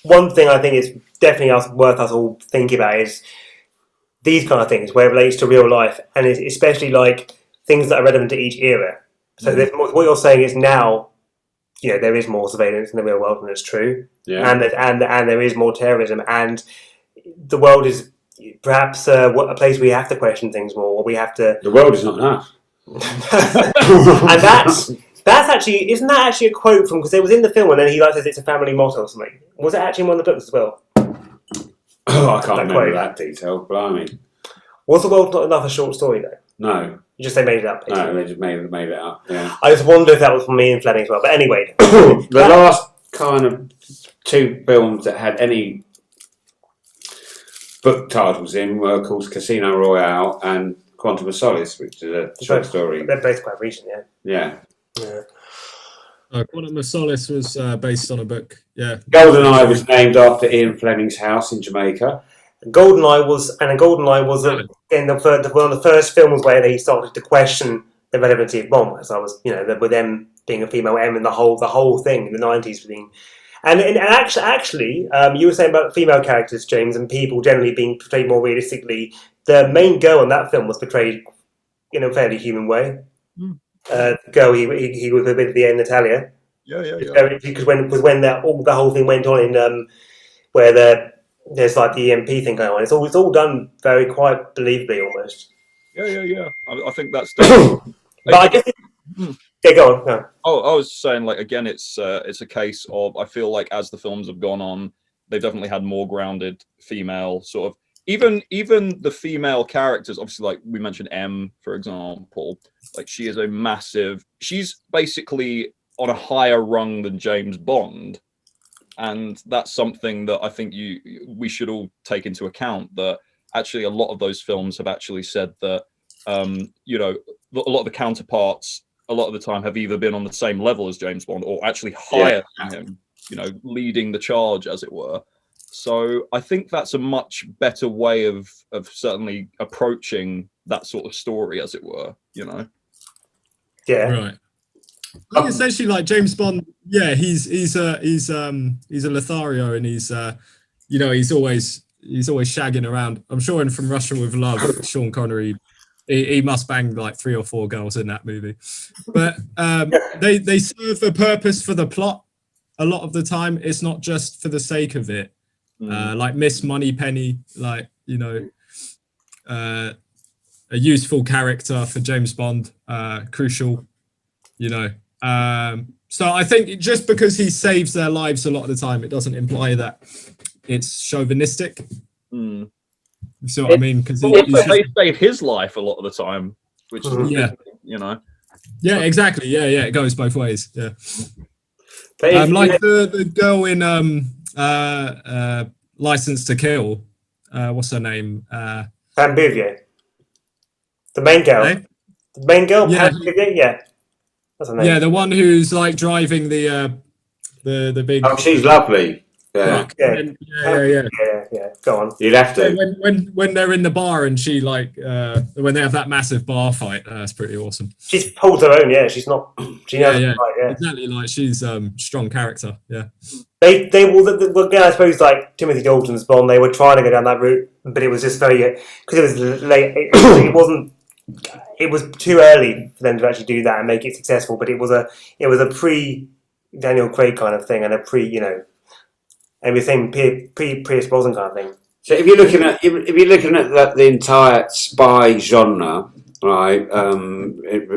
one thing I think is definitely worth us all thinking about is these kind of things where it relates to real life, and especially like things that are relevant to each era. So what you're saying is now, there is more surveillance in the real world, and it's true, and there is more terrorism, and the world is perhaps a place where we have to question things more, or we have to. The world is not enough. And that's actually, isn't that actually a quote from, because it was in the film, and then he says it's a family motto or something. Was it actually in one of the books as well? Oh, I can't remember that detail, blimey. Was the world not enough a short story though? No. You just they made it up. Basically. No, they just made it up. Yeah. I just wonder if that was from me and Fleming as well. But anyway, the last kind of two films that had any book titles in were, of course, Casino Royale and Quantum of Solace, which is a short story. They're both quite recent, yeah. Quantum of Solace was based on a book. Yeah. GoldenEye was named after Ian Fleming's house in Jamaica. GoldenEye was in one of the first films where they started to question the relevancy of Bond. So I was, with them being a female M and the whole thing in the 90s being. And actually, you were saying about female characters, James, and people generally being portrayed more realistically. The main girl in that film was portrayed in a fairly human way. The girl he was with at the end, Natalia. Yeah. Because when the whole thing went on in where there's like the EMP thing going on, it's all done very quite believably almost. Yeah. I think that's definitely. But I guess. Yeah, go on. No. Oh, I was saying, like, again, it's a case of, I feel like as the films have gone on, they've definitely had more grounded female sort of, even the female characters, obviously, like we mentioned M, for example, like she's basically on a higher rung than James Bond. And that's something that I think we should all take into account, that actually a lot of those films have actually said that, a lot of the counterparts a lot of the time have either been on the same level as James Bond or actually higher than him, leading the charge, as it were. So I think that's a much better way of certainly approaching that sort of story, as it were, Yeah. Right. I think essentially, like James Bond, he's a Lothario, and he's he's always shagging around. I'm sure in From Russia with Love, Sean Connery he must bang like 3 or 4 girls in that movie. But they serve a purpose for the plot a lot of the time. It's not just for the sake of it. Like Miss Moneypenny, like, you know, a useful character for James Bond, crucial, you know. So I think just because he saves their lives a lot of the time, it doesn't imply that it's chauvinistic. So I mean, because they save his life a lot of the time, which is you know. Yeah, exactly. Yeah, it goes both ways. Yeah. But like the girl in License to Kill, what's her name? Pam Bouvier, the main girl. Eh? The main girl, Yeah. Pam Bouvier, yeah. That's her name. Yeah, the one who's like driving the big. Oh, she's lovely. Yeah. truck. Yeah. Go on. You'd have to. When they're in the bar and she like when they have that massive bar fight, that's pretty awesome. She's holds her own, yeah. She's not. She knows. Yeah. Right, Exactly, like she's strong character. Yeah. They again, I suppose like Timothy Dalton's Bond, they were trying to go down that route, but it was just very because it was late. It wasn't. It was too early for them to actually do that and make it successful. But it was a pre Daniel Craig kind of thing and a pre, you know, and we're saying pre Pierce Brosnan kind of thing. So if you're looking at the entire spy genre, right,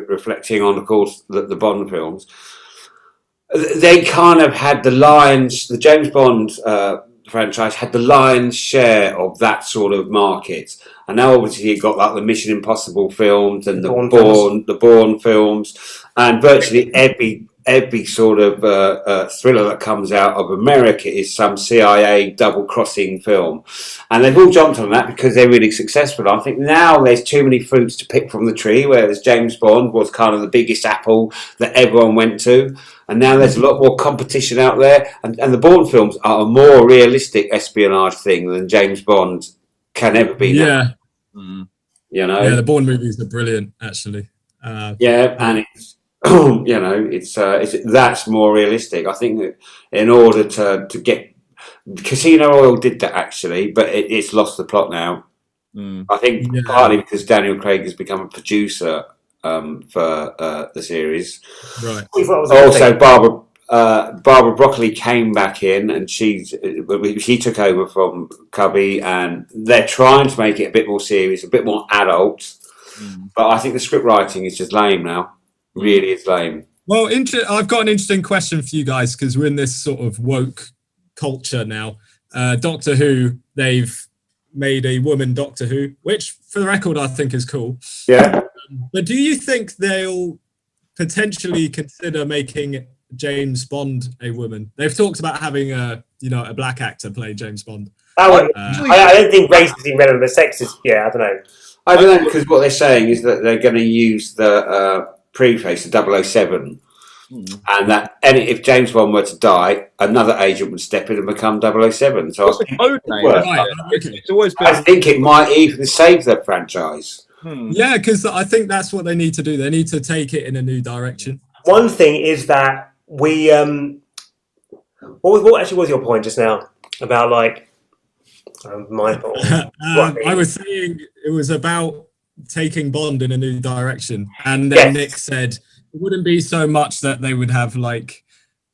reflecting on, of course, the Bond films, they kind of had the James Bond franchise had the lion's share of that sort of market. And now obviously you've got like the Mission Impossible films and the Bourne films, and virtually every sort of thriller that comes out of America is some CIA double-crossing film. And they've all jumped on that because they're really successful. I think now there's too many fruits to pick from the tree, whereas James Bond was kind of the biggest apple that everyone went to. And now there's a lot more competition out there. And the Bourne films are a more realistic espionage thing than James Bond can ever be now. Yeah. You know? Yeah, the Bourne movies are brilliant, actually. And it's you know, it's that's more realistic. I think that in order to get Casino Royale did that actually, but it's lost the plot now. I think partly because Daniel Craig has become a producer for the series. Right. Also, Barbara Broccoli came back in, and she took over from Cubby, and they're trying to make it a bit more serious, a bit more adult. But I think the script writing is just lame now. Really, it's lame. Well, I've got an interesting question for you guys because we're in this sort of woke culture now. Doctor Who, they've made a woman Doctor Who, which, for the record, I think is cool. Yeah. But do you think they'll potentially consider making James Bond a woman? They've talked about having a black actor play James Bond. I don't think race is irrelevant, but sex is. Yeah, I don't know. I don't know, because what they're saying is that they're going to use the preface of 007, and that if James Bond were to die, another agent would step in and become 007. So it's always been. I think it might even save the franchise. Yeah, because I think that's what they need to do. They need to take it in a new direction. One thing is that we what actually was your point just now about like my fault? I was saying it was about taking Bond in a new direction, and then Nick said it wouldn't be so much that they would have like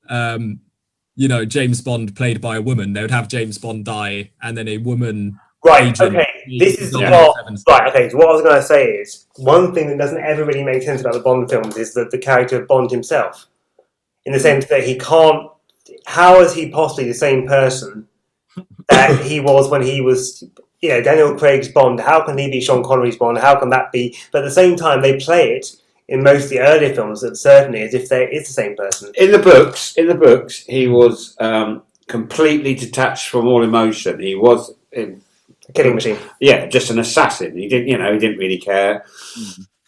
James Bond played by a woman. They would have James Bond die and then a woman. Right, okay. This is the plot. Right, okay. So what I was going to say is, one thing that doesn't ever really make sense about the Bond films is that the character of Bond himself, in the sense that he can't. How is he possibly the same person that he was when he was, Daniel Craig's Bond? How can he be Sean Connery's Bond? How can that be? But at the same time, they play it in most of the earlier films, certainly, as if there is the same person. In the books, he was completely detached from all emotion. He was. A killing machine. Yeah, just an assassin. He didn't really care.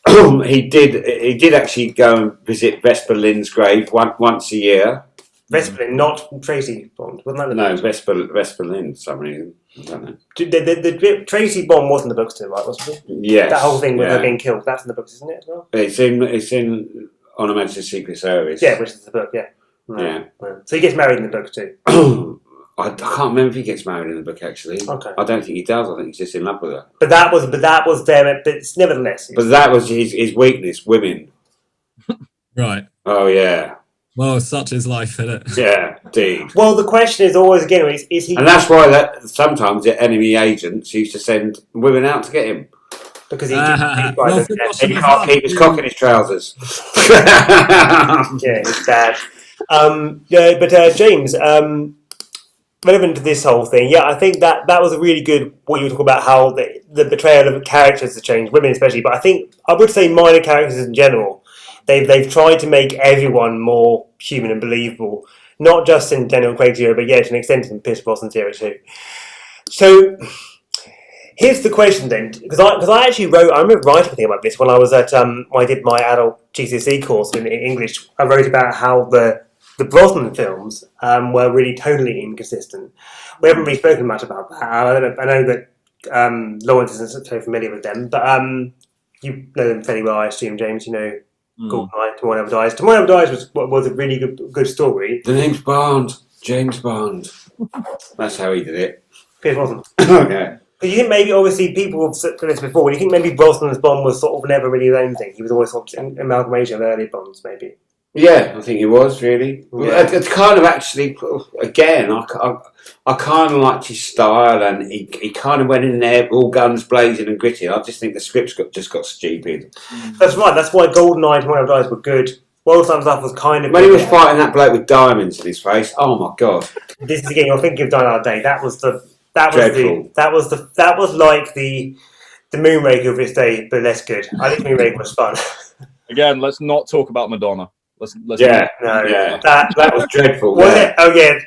He did actually go and visit Vesper Lynd's grave once a year. Vesper Lynd, not Tracy Bond, wasn't that? No, Vesper Lynd. For some reason, I don't know. The Tracy Bond was in the books too, right? Wasn't it? Yes. That whole thing with her being killed. That's in the books, isn't it? As well. It's in On Her Majesty's Secret Service. Yeah, which is the book. Yeah. Right. Yeah. So he gets married in the books too. I can't remember if he gets married in the book. Actually, Okay. I don't think he does. I think he's just in love with her. But that was there. But it's nevertheless. But that was his weakness, women. Right. Oh yeah, Well, such is life, isn't it? yeah, indeed. Well, the question is always again: is he? And that's why that sometimes the enemy agents used to send women out to get him. Because he, Well, He can't keep his cock in his trousers. yeah, it's bad. Yeah, but James, relevant to this whole thing, yeah, I think that was a really good. What you were talking about, how the betrayal of characters has changed, women especially. But I think I would say minor characters in general. They've tried to make everyone more human and believable, not just in Daniel Craig's era, but yeah, to an extent in Pierce Brosnan's era too. So. Here's the question then, because I actually wrote, I remember writing a thing about this when I was at, when I did my adult GCSE course in English. I wrote about how the Brosnan films were really tonally inconsistent. We haven't really spoken much about that. I know that Lawrence isn't so familiar with them, but you know them fairly well, I assume, James. You know, GoldenEye, Tomorrow Never Dies. Tomorrow Never Dies was a really good story. The name's Bond, James Bond. That's how he did it. Pierce Brosnan. Okay. But you think maybe, obviously, people have said this before, do you think maybe Brosnan's Bond was sort of never really his own thing? He was always sort of an amalgamation of earlier Bonds, maybe? Yeah, I think he was, really. Yeah. It's kind of actually, again, I kind of liked his style, and he kind of went in there all guns blazing and gritty. I just think the scripts just got stupid. That's right, that's why GoldenEye and Tomorrow Never Dies were good. World Time's Up was kind of... When he was fighting that bloke with diamonds in his face, oh my God. This is again, you're thinking of Die Another Day. That was like the Moonraker of its day, but less good. I think Moonraker was fun. Again, let's not talk about Madonna. Let's Yeah, No, yeah. that That was dreadful. was yeah. it. Oh yeah,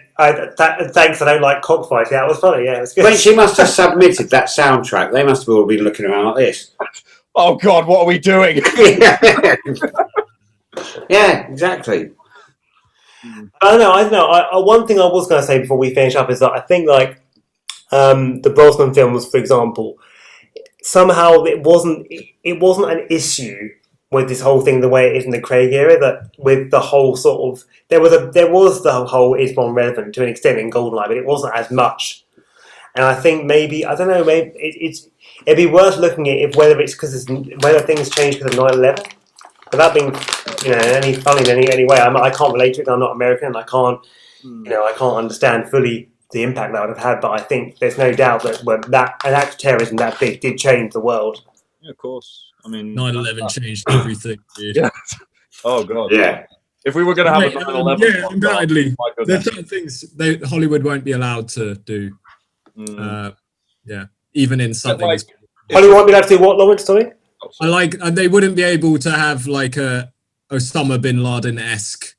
thanks. I don't like cockfighting. That was funny. Yeah, it was good. When she must have submitted that soundtrack, they must have all been looking around like this. Oh God, what are we doing? Yeah, exactly. I don't know. One thing I was going to say before we finish up is that I think like the Brosnan films, for example, somehow it wasn't an issue with this whole thing the way it is in the Craig era. That with the whole sort of there was the whole is Bond relevant to an extent in GoldenEye, but it wasn't as much. And I think maybe I don't know. Maybe it'd be worth looking at whether things changed because of 9/11. Without being, any funny in any way, I can't relate to it. I'm not American, and I can't, I can't understand fully the impact that would have had. But I think there's no doubt that an act of terrorism that big did change the world. Yeah, of course. I mean, 9/11 changed everything, dude. Yeah. Oh God. Yeah. If we were going to have a 9/11, yeah, undoubtedly. my There's goodness. certain things Hollywood won't be allowed to do. Yeah, even in something. like- Hollywood won't be allowed to do what, Lawrence? Sorry. They wouldn't be able to have like a Osama bin Laden-esque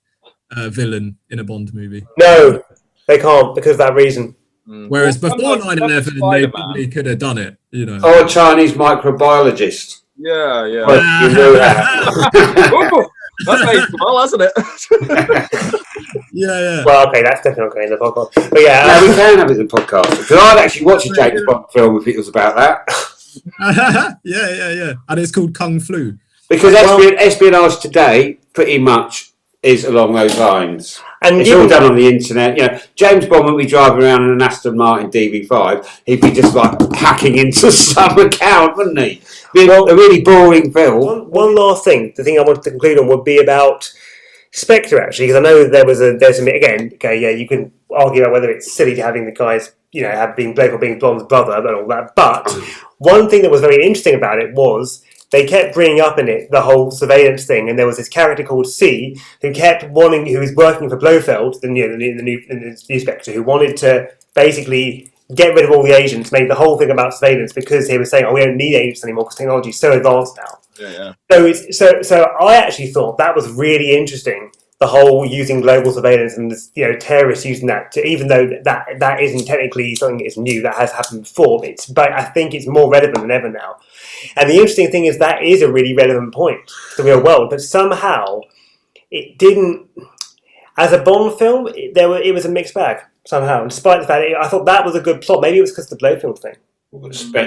villain in a Bond movie. No, they can't because of that reason. Whereas before Well, 9/11, they Spider-Man. probably could have done it. Or a Chinese microbiologist. Yeah, yeah. But you know that. Ooh, that's aged well, hasn't it? Yeah. Well, okay, that's definitely not going in the podcast. But yeah, No, we can have it in the podcast. Because I'd actually watch a James Bond film if it was about that. yeah. And it's called Kung Flu. Because espionage today pretty much is along those lines. and It's all done on the internet. James Bond wouldn't be driving around in an Aston Martin DB5. He'd be just like hacking into some account, wouldn't he? Be a really boring film. One last thing, the thing I wanted to conclude on would be about Spectre, actually, because I know there's a again, okay, yeah, you can argue about whether it's silly to having the guys, have been Blake or being Blonde's brother and all that, but one thing that was very interesting about it was they kept bringing up in it the whole surveillance thing, and there was this character called C who kept wanting, who was working for Blofeld, the new Spectre, who wanted to basically get rid of all the agents, made the whole thing about surveillance because he was saying, we don't need agents anymore because technology is so advanced now. Yeah. So I actually thought that was really interesting. The whole using global surveillance and terrorists using that to, even though that isn't technically something that's new, that has happened before. But I think it's more relevant than ever now. And the interesting thing is that is a really relevant point to the real world. But somehow it didn't. As a Bond film, it was a mixed bag somehow. And despite the fact I thought that was a good plot. Maybe it was because of the Blofeld thing.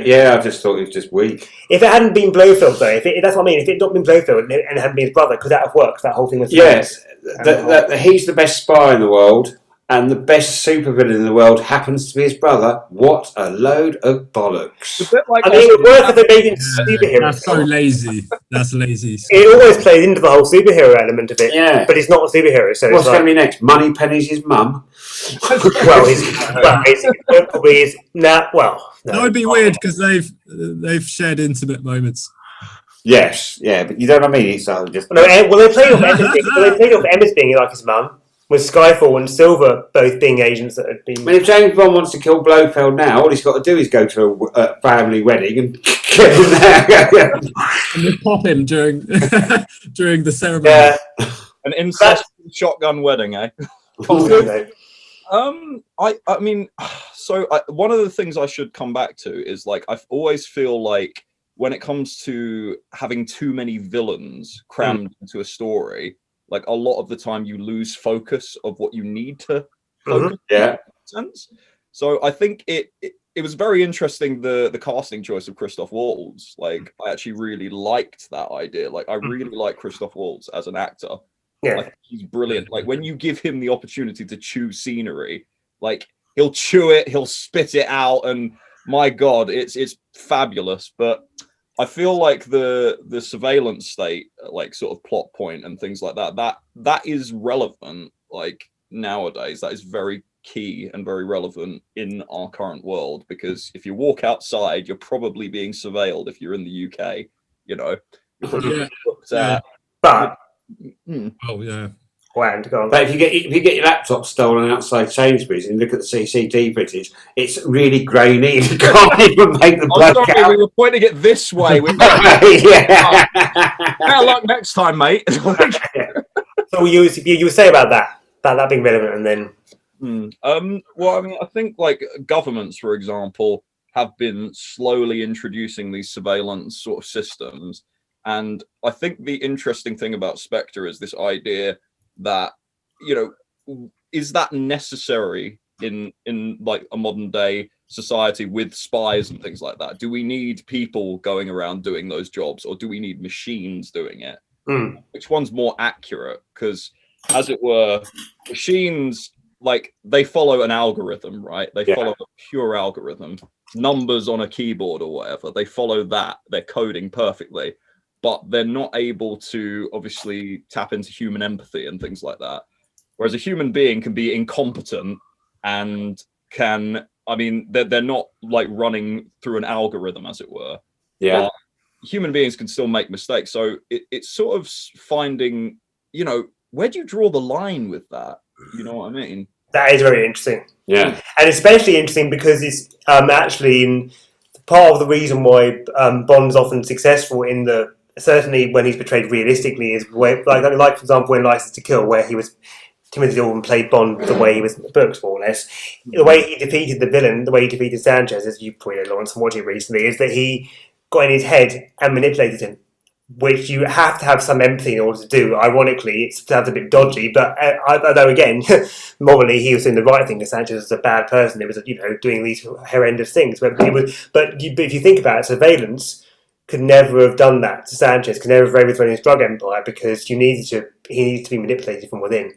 Yeah, I just thought it was just weak. If it hadn't been Blofeld, though, that's what I mean. If it had not been Blofeld and it hadn't been his brother, could that have worked? That whole thing was Yes, he's the best spy in the world, and the best supervillain in the world happens to be his brother. What a load of bollocks! It's a bit like I mean, it would work if they're making superhero That's so films. lazy. That's lazy. It always plays into the whole superhero element of it. Yeah. But he's not a superhero, so What's it's going like, to be next? Moneypenny's his mum. it probably is. Nah, well, no. That would be weird because they've shared intimate moments. Yes, yeah, but you know what I mean. It's just No, well, they played off Emma's being like his mum, with Skyfall and Silver both being agents that had been. I mean, if James Bond wants to kill Blofeld now, all he's got to do is go to a family wedding and get him there. And they pop him during during the ceremony. Yeah. an incest shotgun wedding, eh? I mean, so one of the things I should come back to is like I always feel like when it comes to having too many villains crammed into a story, like a lot of the time you lose focus of what you need to focus. Yeah. Sense. So I think it was very interesting the casting choice of Christoph Waltz. Like I actually really liked that idea. Like I really like Christoph Waltz as an actor. Yeah. Like, he's brilliant. Like when you give him the opportunity to chew scenery, like he'll chew it, he'll spit it out, and my God, it's fabulous. But I feel like the surveillance state, like sort of plot point and things like that is relevant. Like nowadays, that is very key and very relevant in our current world, because if you walk outside, you're probably being surveilled. If you're in the UK, you know, you're probably looked at. But Oh yeah. But if you get your laptop stolen outside Sainsbury's and look at the CCTV footage, it's really grainy. You can't even make the bloke out. We were pointing it this way. Yeah. Better luck next time, mate. So you were saying about that being relevant, and then well, I mean, I think like governments, for example, have been slowly introducing these surveillance sort of systems, and I think the interesting thing about Spectre is this idea that, you know, is that necessary in like a modern day society with spies and things like that? Do we need people going around doing those jobs, or do we need machines doing it? Which one's more accurate? Because, as it were, machines, like, they follow an algorithm, right? They follow a pure algorithm, numbers on a keyboard or whatever. They follow that. They're coding perfectly, but they're not able to obviously tap into human empathy and things like that. Whereas a human being can be incompetent and can, I mean, they're not like running through an algorithm, as it were. Yeah. But human beings can still make mistakes. So it's sort of finding, you know, where do you draw the line with that? You know what I mean? that is very interesting. Yeah. And especially interesting because it's actually in part of the reason why Bond's often successful in the, certainly when he's portrayed realistically, is where, like for example in License to Kill, where he was, Timothy Dalton played Bond the way he was in the books, more or less. The way he defeated the villain, the way he defeated Sanchez, as you pointed out, Lawrence, and watching it recently, is that he got in his head and manipulated him, which you have to have some empathy in order to do. Ironically, it sounds a bit dodgy, but although again, morally he was doing the right thing, because Sanchez was a bad person. It was, you know, doing these horrendous things. But if you think about it, surveillance could never have done that to Sanchez. Could never have overthrown his drug empire, because he needed to be manipulated from within.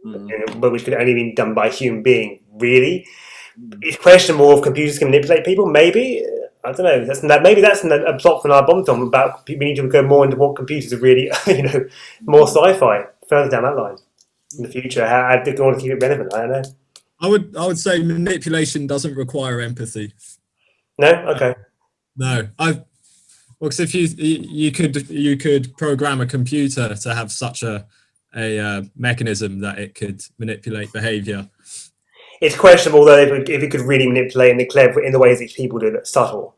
But which could only be done by a human being. Really, it's questionable if computers can manipulate people. Maybe, I don't know. Maybe that's a plot for our Bond film about we need to go more into what computers are really, you know, more sci-fi further down that line in the future. How do you want to keep it relevant? I don't know. I would say manipulation doesn't require empathy. No, okay. No, because if you could program a computer to have such a mechanism that it could manipulate behavior. It's questionable though if it could really manipulate in the ways that people do that's subtle.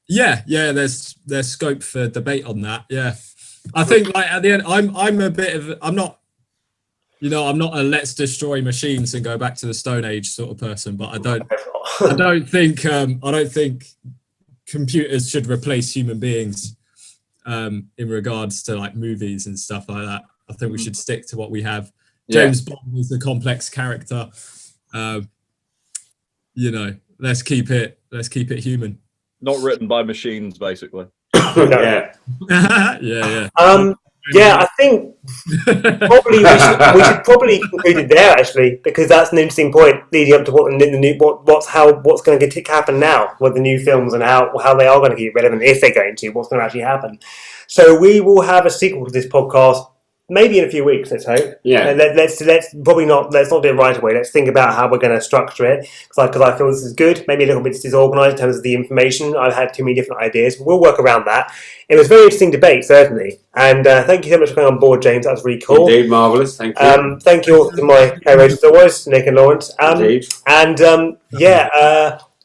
Yeah, there's scope for debate on that. Yeah, I think like at the end, I'm not a let's destroy machines and go back to the Stone Age sort of person, but I don't think computers should replace human beings in regards to like movies and stuff like that. I think we should stick to what we have. James Bond is a complex character. You know, let's keep it human. Not written by machines, basically. Yeah. Yeah. Yeah, I think probably we should probably conclude it there actually, because that's an interesting point leading up to what the new what's going to happen now with the new films and how they are going to keep relevant, if they're going to, what's going to actually happen. So we will have a sequel to this podcast. Maybe in a few weeks, let's hope. Yeah. Let's probably not. Let's not do it right away. Let's think about how we're going to structure it, because I feel this is good. Maybe a little bit disorganised in terms of the information. I've had too many different ideas. We'll work around that. It was a very interesting debate, certainly. And thank you so much for coming on board, James. That was really cool. Indeed, marvellous. Thank you. Thank you all to my co-hosts as always, Nick and Lawrence. Indeed. And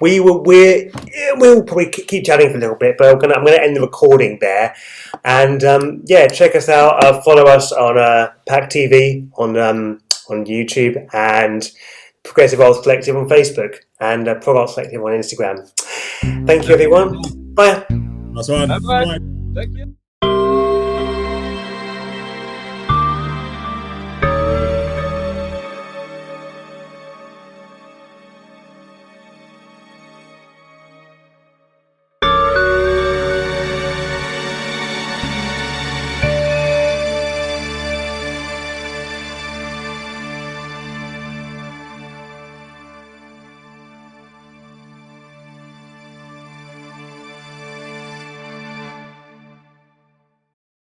we'll probably keep chatting for a little bit, but I'm going to end the recording there. And check us out. Follow us on PAC-TV on YouTube, and Progressive Arts Collective on Facebook, and Prog Arts Collective on Instagram. Thank you, everyone. Bye. That's one. Bye. Thank you.